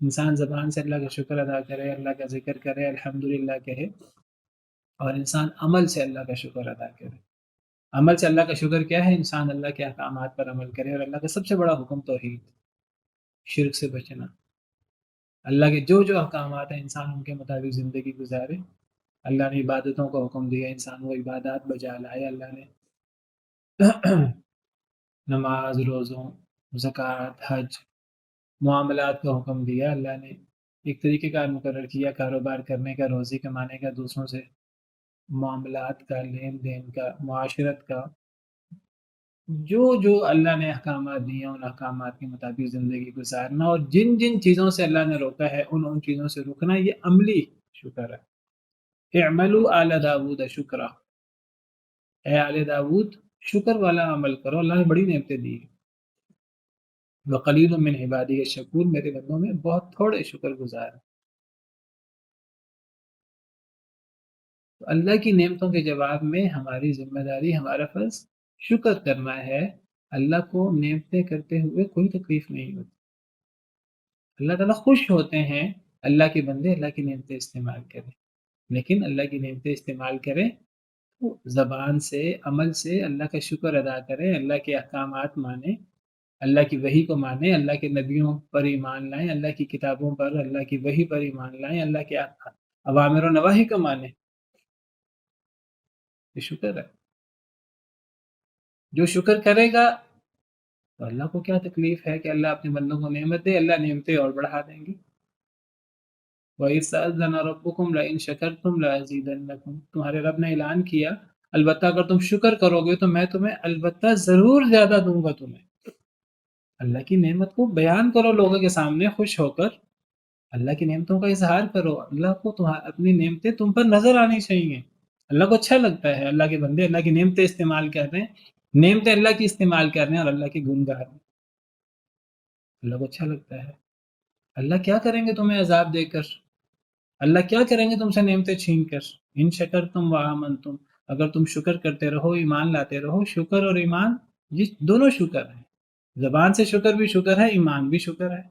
انسان زبان سے اللہ کا شکر ادا کرے، اللہ کا ذکر کرے، الحمدللہ کہے، اور انسان عمل سے اللہ کا شکر ادا کرے۔ عمل سے اللہ کا شکر کیا ہے؟ انسان اللہ کے احکامات پر عمل کرے، اور اللہ کا سب سے بڑا حکم توحید، شرک سے بچنا، اللہ کے جو جو احکامات ہیں انسان ان کے مطابق زندگی گزارے۔ اللہ نے عبادتوں کا حکم دیا، انسان وہ عبادات بجا لائے، اللہ نے نماز، روزوں، زکوٰۃ، حج، معاملات کا حکم دیا، اللہ نے ایک طریقہ کار مقرر کیا کاروبار کرنے کا، روزی کمانے کا، دوسروں سے معاملات کا، لین دین کا، معاشرت کا، جو جو اللہ نے احکامات دیے ان احکامات کے مطابق زندگی گزارنا، اور جن جن چیزوں سے اللہ نے روکا ہے ان چیزوں سے رکنا، یہ عملی شکر ہے۔ اعملوا آل داود شکرا، اے آل داود شکر والا عمل کرو، اللہ نے بڑی نعمتیں دی۔ وقلیل من عبادی الشکور، میرے بندوں میں بہت تھوڑے شکر گزار ہیں۔ تو اللہ کی نعمتوں کے جواب میں ہماری ذمہ داری، ہمارا فرض شکر کرنا ہے۔ اللہ کو نعمتیں کرتے ہوئے کوئی تکلیف نہیں ہوتی، اللہ تعالیٰ خوش ہوتے ہیں اللہ کے بندے اللہ کی نعمتیں استعمال کریں، لیکن اللہ کی نعمتیں استعمال کریں تو زبان سے، عمل سے اللہ کا شکر ادا کریں، اللہ کے احکامات مانیں، اللہ کی وحی کو مانیں، اللہ کے نبیوں پر ایمان لائیں، اللہ کی کتابوں پر، اللہ کی وحی پر ایمان لائیں، اللہ کے اوامر و نواہی کو مانیں، یہ شکر ہے۔ جو شکر کرے گا تو اللہ کو کیا تکلیف ہے کہ اللہ اپنے بندوں کو نعمت دے، اللہ نعمتیں اور بڑھا دیں گے۔ وَإِذْ تَأَذَّنَ رَبُّكُمْ لَئِن شَكَرْتُمْ لَأَزِيدَنَّكُمْ، تمہارے رب نے اعلان کیا البتہ اگر تم شکر کرو گے تو میں تمہیں البتہ ضرور زیادہ دوں گا تمہیں۔ اللہ کی نعمت کو بیان کرو لوگوں کے سامنے، خوش ہو کر اللہ کی نعمتوں کا اظہار کرو، اللہ کو اپنی نعمتیں تم پر نظر آنی چاہیے، اللہ کو اچھا لگتا ہے اللہ کے بندے اللہ کی نعمتیں استعمال کر رہے ہیں، نعمتیں اللہ کی استعمال کر رہے ہیں اور اللہ کے گن گا رہے ہیں، اللہ کو اچھا لگتا ہے۔ اللہ کیا کریں گے تمہیں عذاب دے کر؟ اللہ کیا کریں گے تم سے نعمتیں چھین کر؟ ان شکرتم وآمنتم، اگر تم شکر کرتے رہو، ایمان لاتے رہو۔ شکر اور ایمان یہ دونوں شکر ہیں، زبان سے شکر بھی شکر ہے، ایمان بھی شکر ہے۔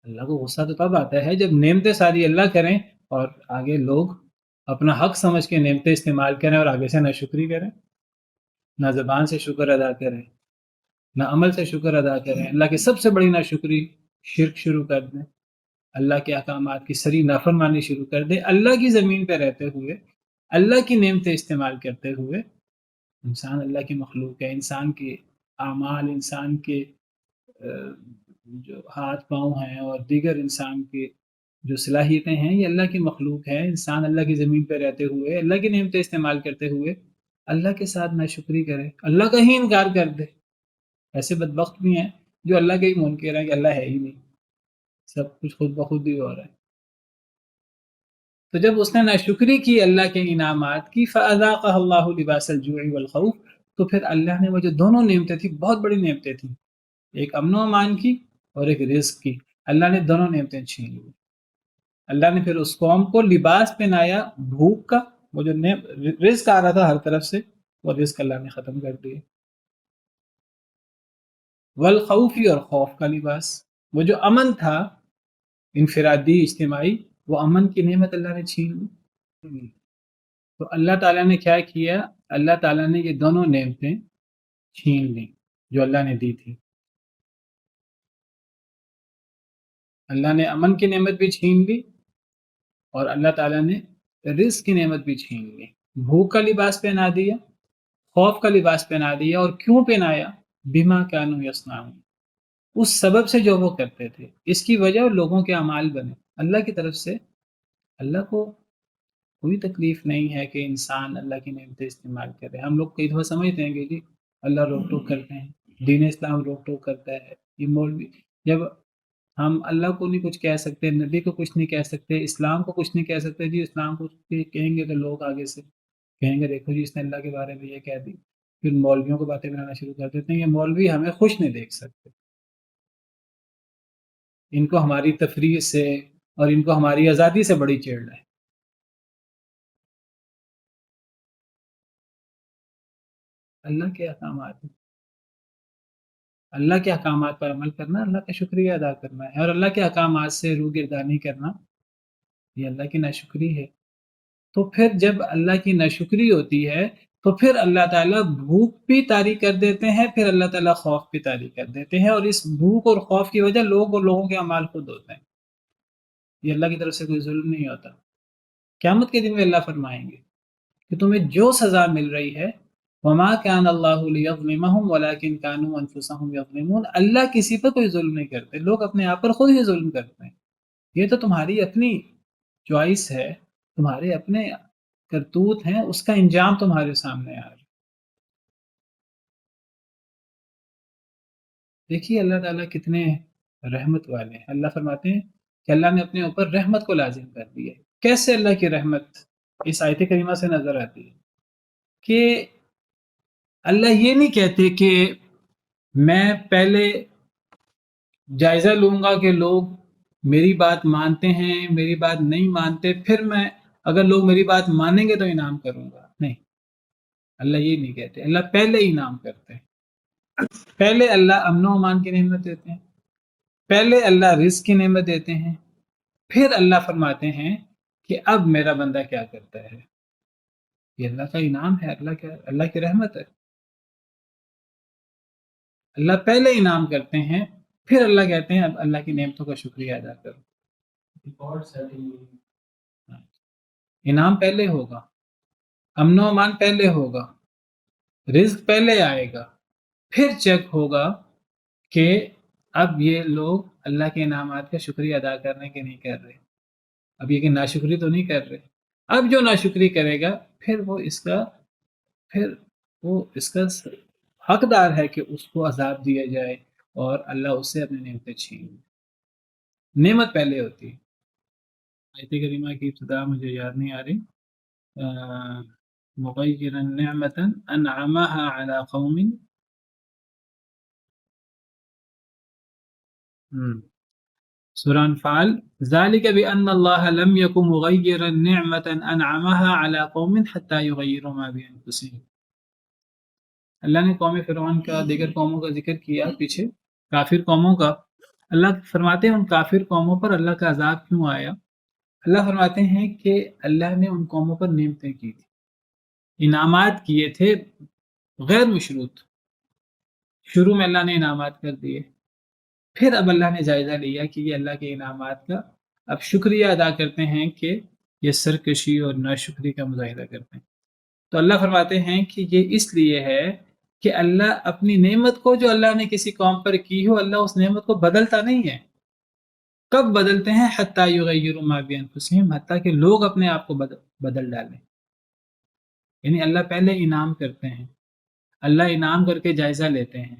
اللہ کو غصہ تو تب آتا ہے جب نعمتیں ساری اللہ کریں اور آگے لوگ اپنا حق سمجھ کے نعمتیں استعمال کریں اور آگے سے نہ شکری کریں، نہ زبان سے شکر ادا کریں، نہ عمل سے شکر ادا کریں، اللہ کی سب سے بڑی ناشکری شرک شروع کر دیں، اللہ کے احکامات کی سری نافرمانی شروع کر دیں، اللہ کی زمین پہ رہتے ہوئے، اللہ کی نعمتیں استعمال کرتے ہوئے۔ انسان اللہ کی مخلوق ہے، انسان کے اعمال، انسان کے جو ہاتھ پاؤں ہیں اور دیگر انسان کے جو صلاحیتیں ہیں یہ اللہ کی مخلوق ہے۔ انسان اللہ کی زمین پہ رہتے ہوئے، اللہ کی نعمتیں استعمال کرتے ہوئے اللہ کے ساتھ ناشکری کرے، اللہ کا ہی انکار کر دے۔ ایسے بدبخت بھی ہیں جو اللہ کے ہی منکر ہیں کہ اللہ ہے ہی نہیں، سب کچھ خود بخود ہی ہو رہا ہے۔ تو جب اس نے ناشکری کی اللہ کے انعامات کی، فَأَذَاقَهَا اللَّهُ لِبَاسَ الْجُوعِ وَالْخَوْفِ، تو پھر اللہ نے وہ جو دونوں نعمتیں تھیں، بہت بڑی نعمتیں تھیں، ایک امن و امان کی اور ایک رزق کی، اللہ نے دونوں نعمتیں چھین لی۔ اللہ نے پھر اس قوم کو لباس پہنایا بھوک کا، وہ جو رزق آ رہا تھا ہر طرف سے، وہ رزق اللہ نے ختم کر دیا، والخوفی، اور خوف کا لباس، وہ جو امن تھا انفرادی اجتماعی، وہ امن کی نعمت اللہ نے چھین لی۔ تو اللہ تعالیٰ نے کیا کیا؟ اللہ تعالیٰ نے یہ دونوں نعمتیں چھین لیں جو اللہ نے دی تھی. اللہ نے امن کی نعمت بھی چھین لی اور اللہ تعالیٰ نے رزق کی نعمت بھی چھین لی. بھوک کا لباس پہنا دیا، خوف کا لباس پہنا دیا. اور کیوں پہنایا؟ بما کانوا یصنعون، اس سبب سے جو وہ کرتے تھے. اس کی وجہ لوگوں کے اعمال بنے. اللہ کی طرف سے اللہ کو کوئی تکلیف نہیں ہے کہ انسان اللہ کی نعمتیں استعمال کرے. ہم لوگ کئی دفعہ سمجھتے ہیں کہ جی اللہ روک ٹوک کرتے ہیں، دین اسلام روک ٹوک کرتا ہے، یہ مولوی. جب ہم اللہ کو نہیں کچھ کہہ سکتے، نبی کو کچھ نہیں کہہ سکتے، اسلام کو کچھ نہیں کہہ سکتے، جی اسلام کو کہیں گے تو لوگ آگے سے کہیں گے دیکھو جی اس نے اللہ کے بارے میں یہ کہہ دی. پھر مولویوں کو باتیں بنانا شروع کر دیتے ہیں. یہ مولوی ہمیں خوش نہیں دیکھ سکتے، ان کو ہماری تفریح سے اور ان کو ہماری آزادی سے بڑی چڑ ہے. اللہ کے احکامات، اللہ کے احکامات پر عمل کرنا اللہ کا شکریہ ادا کرنا ہے، اور اللہ کے احکامات سے روگردانی کرنا یہ اللہ کی ناشکری ہے. تو پھر جب اللہ کی ناشکری ہوتی ہے تو پھر اللہ تعالیٰ بھوک بھی طاری کر دیتے ہیں، پھر اللہ تعالیٰ خوف بھی طاری کر دیتے ہیں. اور اس بھوک اور خوف کی وجہ لوگ اور لوگوں کے اعمال خود ہوتے ہیں. یہ اللہ کی طرف سے کوئی ظلم نہیں ہوتا. قیامت کے دن میں اللہ فرمائیں گے کہ تمہیں جو سزا مل رہی ہے وما كان اللہ لیظلمهم ولكن كانوا انفسهم يظلمون، اللہ کسی پر کوئی ظلم نہیں کرتے، لوگ اپنے آپ پر خود ہی ظلم کرتے ہیں. یہ تو تمہاری اپنی چوائس ہے، تمہارے اپنے کرتوت ہیں، اس کا انجام تمہارے سامنے آ رہا ہے. دیکھیے اللہ تعالیٰ کتنے رحمت والے ہیں. اللہ فرماتے ہیں کہ اللہ نے اپنے اوپر رحمت کو لازم کر دیا. کیسے اللہ کی رحمت اس آیت کریمہ سے نظر آتی ہے کہ اللہ یہ نہیں کہتے کہ میں پہلے جائزہ لوں گا کہ لوگ میری بات مانتے ہیں میری بات نہیں مانتے، پھر میں اگر لوگ میری بات مانیں گے تو انعام کروں گا. نہیں، اللہ یہ نہیں کہتے. اللہ پہلے انعام کرتے ہیں. پہلے اللہ امن و امان کی نعمت دیتے ہیں، پہلے اللہ رزق کی نعمت دیتے ہیں، پھر اللہ فرماتے ہیں کہ اب میرا بندہ کیا کرتا ہے. یہ اللہ کا انعام ہے، اللہ کی رحمت ہے. اللہ پہلے انعام کرتے ہیں، پھر اللہ کہتے ہیں اب اللہ کی نعمتوں کا شکریہ ادا کرو. انعام پہلے ہوگا، امن و امان پہلے ہوگا، رزق پہلے آئے گا، پھر چیک ہوگا کہ اب یہ لوگ اللہ کے انعامات کا شکریہ ادا کرنے کے نہیں کر رہے. اب یہ کہ ناشکری تو نہیں کر رہے. اب جو ناشکری کرے گا پھر وہ اس کا حقدار ہے کہ اس کو عذاب دیا جائے اور اللہ اس سے اپنی نعمتیں چھین. نعمت پہلے ہوتی ہے. آیت کریمہ کی ابتدا مجھے یاد نہیں آ رہی. مغیرا نعمتا انعمها على قوم. سورہ انفال، ذالک بأن اللہ لم یکن مغیرا نعمتا انعمها على قوم حتى یغیروا ما بانفسهم. اللہ نے قوم فرعون کا دیگر قوموں کا ذکر کیا پیچھے، کافر قوموں کا. اللہ فرماتے ہیں ان کافر قوموں پر اللہ کا عذاب کیوں آیا. اللہ فرماتے ہیں کہ اللہ نے ان قوموں پر نعمتیں کی تھی، انعامات کیے تھے غیر مشروط. شروع میں اللہ نے انعامات کر دیے، پھر اب اللہ نے جائزہ لیا کہ یہ اللہ کے انعامات کا اب شکریہ ادا کرتے ہیں کہ یہ سرکشی اور ناشکری کا مظاہرہ کرتے ہیں. تو اللہ فرماتے ہیں کہ یہ اس لیے ہے کہ اللہ اپنی نعمت کو جو اللہ نے کسی قوم پر کی ہو، اللہ اس نعمت کو بدلتا نہیں ہے. کب بدلتے ہیں؟ حتیٰ یغیروا ما بانفسہم، حتیٰ کہ لوگ اپنے آپ کو بدل ڈالیں. یعنی اللہ پہلے انعام کرتے ہیں، اللہ انعام کر کے جائزہ لیتے ہیں،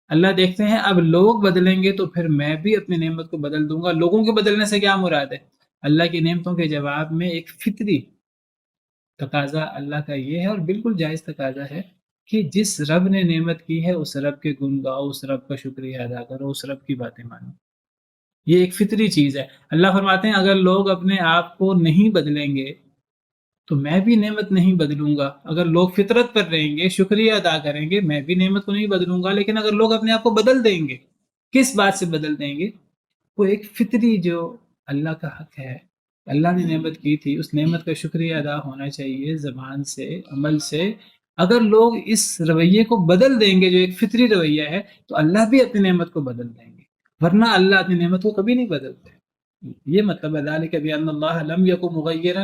اللہ دیکھتے ہیں اب لوگ بدلیں گے تو پھر میں بھی اپنی نعمت کو بدل دوں گا. لوگوں کے بدلنے سے کیا مراد ہے؟ اللہ کی نعمتوں کے جواب میں ایک فطری تقاضا اللہ کا یہ ہے، اور بالکل جائز تقاضا ہے، کہ جس رب نے نعمت کی ہے اس رب کے گن گاؤ، اس رب کا شکریہ ادا کرو، اس رب کی باتیں مانو. یہ ایک فطری چیز ہے. اللہ فرماتے ہیں اگر لوگ اپنے آپ کو نہیں بدلیں گے تو میں بھی نعمت نہیں بدلوں گا. اگر لوگ فطرت پر رہیں گے، شکریہ ادا کریں گے، میں بھی نعمت کو نہیں بدلوں گا. لیکن اگر لوگ اپنے آپ کو بدل دیں گے، کس بات سے بدل دیں گے؟ وہ ایک فطری جو اللہ کا حق ہے، اللہ نے نعمت کی تھی، اس نعمت کا شکریہ ادا ہونا چاہیے زبان سے، عمل سے۔ اگر لوگ اس رویے کو بدل دیں گے جو ایک فطری رویہ ہے، تو اللہ بھی اپنی نعمت کو بدل دیں گے، ورنہ اللہ اپنی نعمت کو کبھی نہیں بدلتے۔ یہ مطلب ہے ذالک بان اللہ لم یکن مغیرا،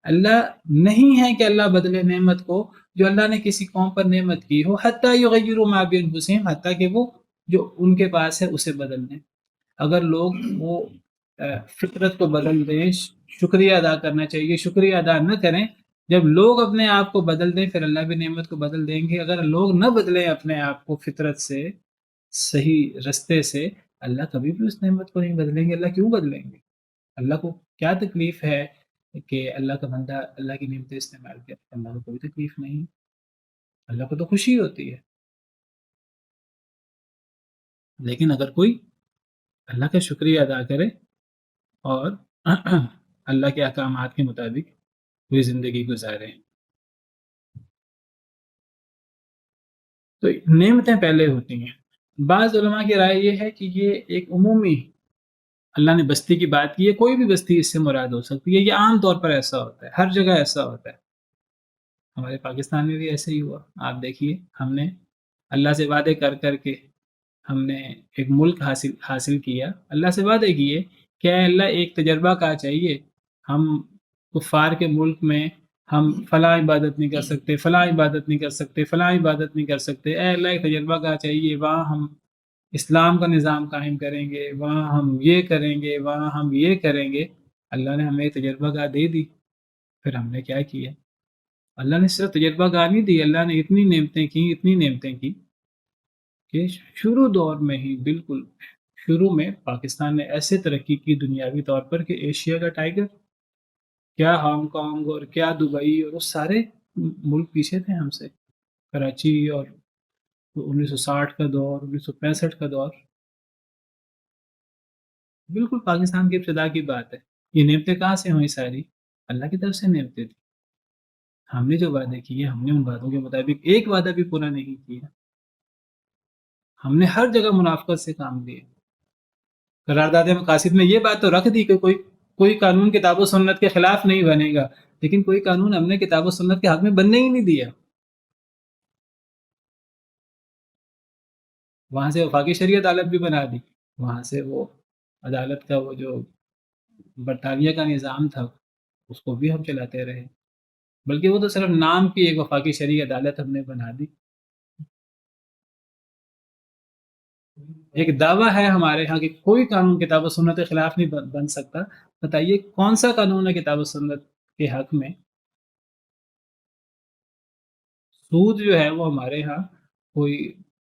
اللہ نہیں ہے کہ اللہ بدلے نعمت کو جو اللہ نے کسی قوم پر نعمت کی ہو، حتی یغیروا ما بانفسہم، حتیٰ کہ وہ جو ان کے پاس ہے اسے بدل دیں۔ اگر لوگ وہ فطرت کو بدل دیں، شکریہ ادا کرنا چاہیے، شکریہ ادا نہ کریں، جب لوگ اپنے آپ کو بدل دیں پھر اللہ بھی نعمت کو بدل دیں گے۔ اگر لوگ نہ بدلیں اپنے آپ کو فطرت سے، صحیح رستے سے، اللہ کبھی بھی اس نعمت کو نہیں بدلیں گے۔ اللہ کیوں بدلیں گے؟ اللہ کو کیا تکلیف ہے کہ اللہ کا بندہ اللہ کی نعمتیں استعمال کرے؟ اللہ کو کوئی تکلیف نہیں، اللہ کو تو خوشی ہوتی ہے۔ لیکن اگر کوئی اللہ کا شکریہ ادا کرے اور اللہ کے احکامات کے مطابق کوئی زندگی گزارے، تو نعمتیں پہلے ہوتی ہیں۔ بعض علماء کی رائے یہ ہے کہ یہ ایک عمومی اللہ نے بستی کی بات کی ہے، کوئی بھی بستی اس سے مراد ہو سکتی ہے، یہ عام طور پر ایسا ہوتا ہے، ہر جگہ ایسا ہوتا ہے۔ ہمارے پاکستان میں بھی ایسے ہی ہوا۔ آپ دیکھیے، ہم نے اللہ سے وعدے کر کر کے ہم نے ایک ملک حاصل کیا، اللہ سے وعدے کیے کہ اے اللہ ایک تجربہ کا چاہیے، ہم کفار کے ملک میں ہم فلاں عبادت نہیں کر سکتے، فلاں عبادت نہیں کر سکتے، فلاں عبادت نہیں کر سکتے، اے اللہ ایک تجربہ کا چاہیے، وہاں ہم اسلام کا نظام قائم کریں گے، وہاں ہم یہ کریں گے، وہاں ہم یہ کریں گے۔ اللہ نے ہمیں تجربہ گاہ دے دی، پھر ہم نے کیا کیا؟ اللہ نے صرف تجربہ گاہ نہیں دی، اللہ نے اتنی نعمتیں کی، اتنی نعمتیں کی کہ شروع دور میں ہی، بالکل شروع میں پاکستان نے ایسے ترقی کی دنیاوی طور پر کہ ایشیا کا ٹائگر، کیا ہانگ کانگ اور کیا دبئی اور وہ سارے ملک پیچھے تھے ہم سے۔ کراچی اور 1960 کا دور، 1965 کا دور، بالکل پاکستان کی ابتدا کی بات ہے۔ یہ نعمتیں کہاں سے ہوئی ساری؟ اللہ کی طرف سے نعمتیں تھی۔ ہم نے جو وعدے کیے، ہم نے ان وعدوں کے مطابق ایک وعدہ بھی پورا نہیں کیا۔ ہم نے ہر جگہ منافقت سے کام لیے۔ قرارداد مقاصد میں یہ بات تو رکھ دی کہ کوئی قانون کتاب و سنت کے خلاف نہیں بنے گا، لیکن کوئی قانون ہم نے کتاب و سنت کے حق میں بننے ہی نہیں دیا۔ وہاں سے وفاقی شرعی عدالت بھی بنا دی، وہاں سے وہ عدالت کا وہ جو برطانیہ کا نظام تھا اس کو بھی ہم چلاتے رہے، بلکہ وہ تو صرف نام کی ایک وفاقی شرعی عدالت ہم نے بنا دی۔ ایک دعویٰ ہے ہمارے ہاں کہ کوئی قانون کتاب و سنت کے خلاف نہیں بن سکتا۔ بتائیے کون سا قانون ہے کتاب و سنت کے حق میں؟ سود جو ہے وہ ہمارے ہاں کوئی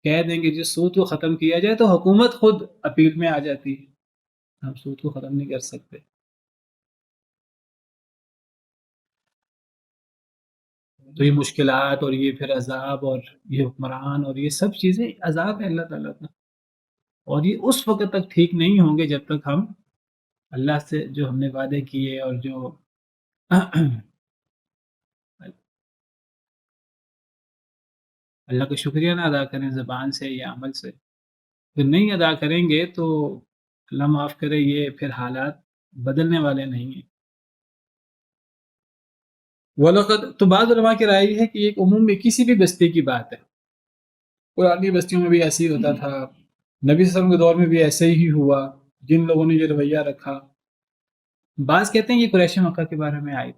کہہ دیں گے جس سود کو ختم کیا جائے تو حکومت خود اپیل میں آ جاتی ہے، ہم سود کو ختم نہیں کر سکتے۔ تو یہ مشکلات اور یہ پھر عذاب اور یہ حکمران اور یہ سب چیزیں عذاب ہے اللہ تعالیٰ کا، اور یہ اس وقت تک ٹھیک نہیں ہوں گے جب تک ہم اللہ سے جو ہم نے وعدے کیے اور جو اللہ کا شکریہ نہ ادا کریں زبان سے یا عمل سے۔ اگر نہیں ادا کریں گے تو اللہ معاف کرے، یہ پھر حالات بدلنے والے نہیں ہیں۔ وَلَقَدْ، تو بعض علماء کی رائے یہ ہے کہ ایک عموم میں کسی بھی بستی کی بات ہے، پرانی بستیوں میں بھی ایسے ہی ہوتا تھا، نبی صلی اللہ علیہ وسلم کے دور میں بھی ایسے ہی ہوا، جن لوگوں نے یہ رویہ رکھا۔ بعض کہتے ہیں یہ قریش مکہ کے بارے میں آئی،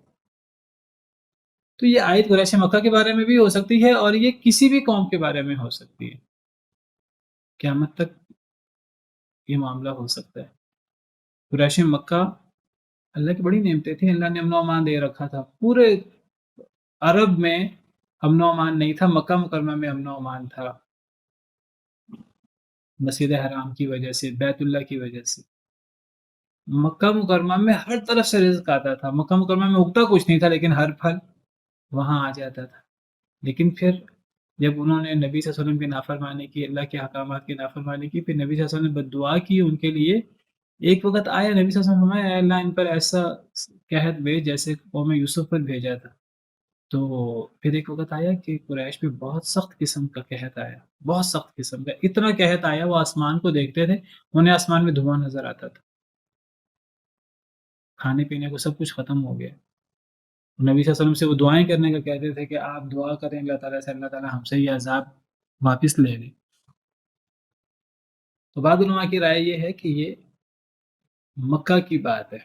تو یہ آیت قریش مکہ کے بارے میں بھی ہو سکتی ہے اور یہ کسی بھی قوم کے بارے میں ہو سکتی ہے، قیامت تک یہ معاملہ ہو سکتا ہے۔ قریش مکہ، اللہ کی بڑی نعمتیں تھیں، اللہ نے امن و امان دے رکھا تھا، پورے عرب میں امن و امان نہیں تھا، مکہ مکرمہ میں امن و امان تھا، مسجد حرام کی وجہ سے، بیت اللہ کی وجہ سے۔ مکہ مکرمہ میں ہر طرف سے رزق آتا تھا، مکہ مکرمہ میں اگتا کچھ نہیں تھا لیکن ہر پھل وہاں آ جاتا تھا۔ لیکن پھر جب انہوں نے نبی صلی اللہ علیہ وسلم کی نافرمانی کی، اللہ کے احکامات کی نافرمانی کی، پھر نبی صلی اللہ علیہ وسلم نے بد دعا کی ان کے لیے۔ ایک وقت آیا، نبی صلی اللہ علیہ وسلم فرمایا اے اللہ ان پر ایسا قحط بھیج جیسے قوم یوسف پر بھیجا تھا۔ تو پھر ایک وقت آیا کہ قریش پہ بہت سخت قسم کا قحط آیا، بہت سخت قسم کا، اتنا قحط آیا وہ آسمان کو دیکھتے تھے، انہیں آسمان میں دھواں نظر آتا تھا۔ کھانے پینے کو سب کچھ ختم ہو گیا. نبی صلی اللہ علیہ وسلم سے وہ دعائیں کرنے کا کہتے تھے کہ آپ دعا کریں اللہ تعالیٰ سے، اللہ تعالیٰ ہم سے یہ عذاب واپس لے لے. تو بعض علماء کی رائے یہ ہے کہ یہ مکہ کی بات ہے،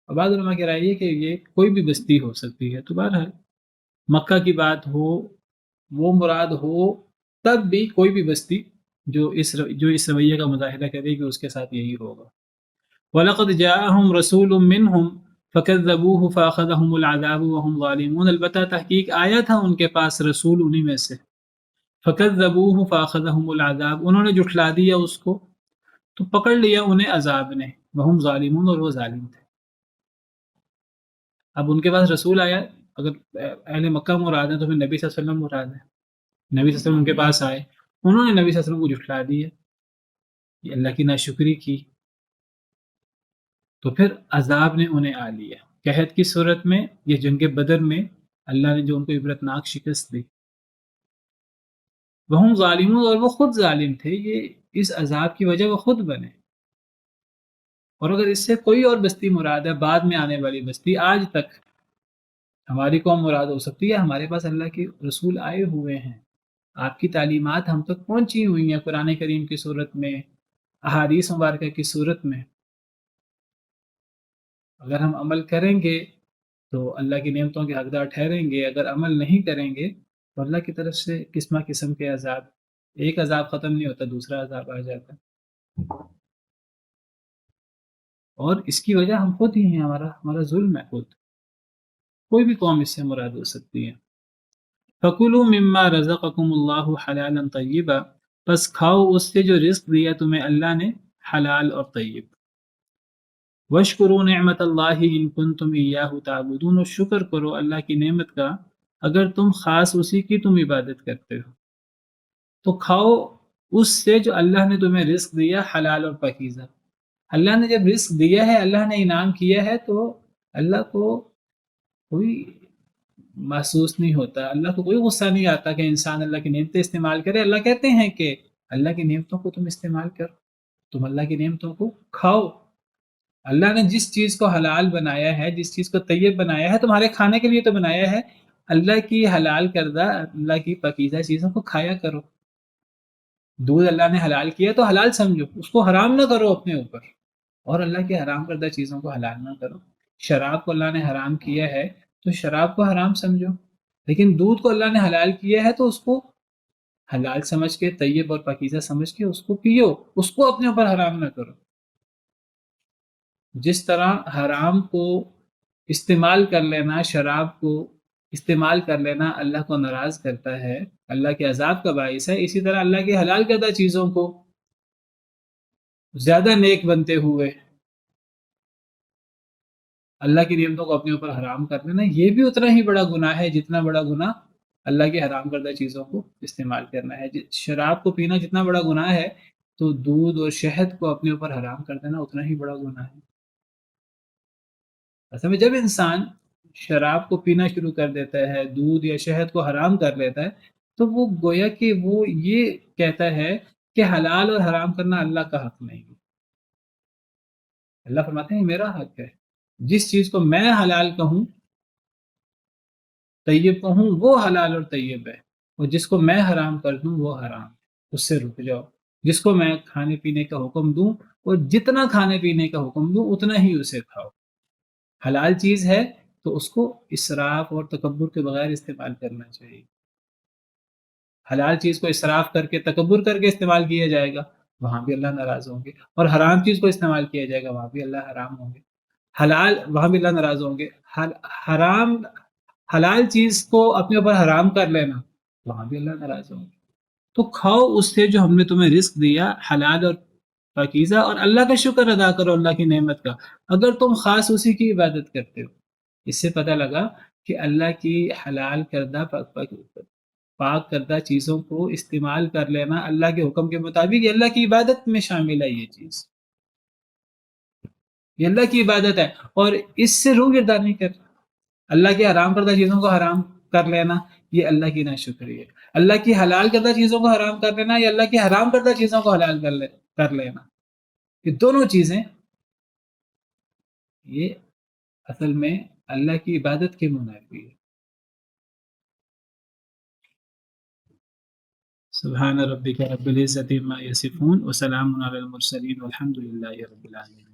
اور بعض علماء کی رائے یہ کہ یہ کوئی بھی بستی ہو سکتی ہے. تو بہرحال مکہ کی بات ہو، وہ مراد ہو، تب بھی کوئی بھی بستی جو اس رویے کا مظاہرہ کرے گی اس کے ساتھ یہی ہوگا. وَلَقَدْ جَاءَهُمْ رَسُولٌ مِّنْهُمْ فَكَذَّبُوهُ فَأَخَذَهُمُ الْعَذَابُ وَهُمْ ظَالِمُونَ. البتہ تحقیق آیا تھا ان کے پاس رسول انہی میں سے. فَكَذَّبُوهُ فَأَخَذَهُمُ الْعَذَابُ، انہوں نے جھٹلا دیا اس کو تو پکڑ لیا انہیں عذاب نے. وَهُمْ ظَالِمُونَ، اور وہ ظالم تھے. اب ان کے پاس رسول آیا، اگر اہل مکہ مراد ہے تو پھر نبی صلی اللہ علیہ وسلم مراد ہے. نبی صلی اللہ علیہ وسلم ان کے پاس آئے، انہوں نے نبی صلی اللہ علیہ وسلم کو جھٹلا دیا، یہ اللہ کی ناشکری کی، تو پھر عذاب نے انہیں آ لیا. قحط کی صورت میں، یہ جنگ بدر میں اللہ نے جو ان کو عبرتناک شکست دی. وہم ظالمون، اور وہ خود ظالم تھے، یہ اس عذاب کی وجہ وہ خود بنے. اور اگر اس سے کوئی اور بستی مراد ہے، بعد میں آنے والی بستی، آج تک ہماری قوم مراد ہو سکتی ہے. ہمارے پاس اللہ کے رسول آئے ہوئے ہیں، آپ کی تعلیمات ہم تک پہنچی ہوئی ہیں قرآن کریم کی صورت میں، احادیث مبارکہ کی صورت میں. اگر ہم عمل کریں گے تو اللہ کی نعمتوں کے حقدار ٹھہریں گے، اگر عمل نہیں کریں گے تو اللہ کی طرف سے قسمہ قسم کے عذاب، ایک عذاب ختم نہیں ہوتا دوسرا عذاب آ جاتا. اور اس کی وجہ ہم خود ہی ہیں، ہمارا ظلم ہے خود. کوئی بھی قوم اس سے مراد ہو سکتی ہے. فَكُلُوا مِمَّا رَزَقَكُمُ اللَّهُ حَلَالًا طَيِّبًا، بس کھاؤ اس سے جو رزق دیا تمہیں اللہ نے، حلال اور طیب. وَاشْكُرُوا نِعْمَةَ اللَّهِ إِن كُنتُمْ إِيَّاهُ تَعْبُدُونَ، اور شکر کرو اللہ کی نعمت کا اگر تم خاص اسی کی تم عبادت کرتے ہو. تو کھاؤ اس سے جو اللہ نے تمہیں رزق دیا، حلال اور پاکیزہ. اللہ نے جب رزق دیا ہے، اللہ نے انعام کیا ہے، تو اللہ کو کوئی محسوس نہیں ہوتا، اللہ کو کوئی غصہ نہیں آتا کہ انسان اللہ کی نعمتیں استعمال کرے. اللہ کہتے ہیں کہ اللہ کی نعمتوں کو تم استعمال کرو، تم اللہ کی نعمتوں کو کھاؤ. اللہ نے جس چیز کو حلال بنایا ہے، جس چیز کو طیب بنایا ہے، تمہارے کھانے کے لیے تو بنایا ہے. اللہ کی حلال کردہ، اللہ کی پاکیزہ چیزوں کو کھایا کرو. دودھ اللہ نے حلال کیا تو حلال سمجھو، اس کو حرام نہ کرو اپنے اوپر، اور اللہ کی حرام کردہ چیزوں کو حلال نہ کرو. شراب کو اللہ نے حرام کیا ہے تو شراب کو حرام سمجھو، لیکن دودھ کو اللہ نے حلال کیا ہے تو اس کو حلال سمجھ کے، طیب اور پاکیزہ سمجھ کے اس کو پیو، اس کو اپنے اوپر حرام نہ کرو. جس طرح حرام کو استعمال کر لینا، شراب کو استعمال کر لینا اللہ کو ناراض کرتا ہے، اللہ کے عذاب کا باعث ہے، اسی طرح اللہ کی حلال کردہ چیزوں کو زیادہ نیک بنتے ہوئے اللہ کی نعمتوں کو اپنے اوپر حرام کر لینا، یہ بھی اتنا ہی بڑا گناہ ہے جتنا بڑا گناہ اللہ کی حرام کردہ چیزوں کو استعمال کرنا ہے. شراب کو پینا جتنا بڑا گناہ ہے، تو دودھ اور شہد کو اپنے اوپر حرام کر دینا اتنا ہی بڑا گناہ ہے. اصل میں جب انسان شراب کو پینا شروع کر دیتا ہے، دودھ یا شہد کو حرام کر لیتا ہے، تو وہ گویا کہ وہ یہ کہتا ہے کہ حلال اور حرام کرنا اللہ کا حق نہیں ہے. اللہ فرماتے ہیں میرا حق ہے، جس چیز کو میں حلال کہوں، طیب کہوں، وہ حلال اور طیب ہے، اور جس کو میں حرام کر دوں وہ حرام ہے، اس سے رک جاؤ. جس کو میں کھانے پینے کا حکم دوں، اور جتنا کھانے پینے کا حکم دوں اتنا ہی اسے کھاؤ. حلال چیز ہے تو اس کو اسراف اور تکبر کے بغیر استعمال کرنا چاہیے. حلال چیز کو اسراف کر کے، تکبر کر کے استعمال کیا جائے گا، وہاں بھی اللہ ناراض ہوں گے. اور حرام چیز کو استعمال کیا جائے گا، وہاں بھی اللہ حرام ہوں گے. حلال، وہاں بھی اللہ ناراض ہوں گے. حرام، حلال چیز کو اپنے اوپر حرام کر لینا، وہاں بھی اللہ ناراض ہوں گے. تو کھاؤ اس سے جو ہم نے تمہیں رزق دیا، حلال اور پاکیزہ، اور اللہ کا شکر ادا کرو اللہ کی نعمت کا اگر تم خاص اسی کی عبادت کرتے ہو. اس سے پتہ لگا کہ اللہ کی حلال کردہ پاک کردہ چیزوں کو استعمال کر لینا اللہ کے حکم کے مطابق، یہ اللہ کی عبادت میں شامل ہے. یہ چیز یہ اللہ کی عبادت ہے، اور اس سے روگردانی کرنا، اللہ کی حرام کردہ چیزوں کو حرام کر لینا، یہ اللہ کی ناشکری ہے. اللہ کی حلال کردہ چیزوں کو حرام کر لینا، یا اللہ کی حرام کردہ چیزوں کو حلال کر لینا، یہ دونوں چیزیں یہ اصل میں اللہ کی عبادت کے منافی ہے. سبحان ربک رب العزت عما یصفون وسلام علی المرسلین والحمد للہ رب العالمین.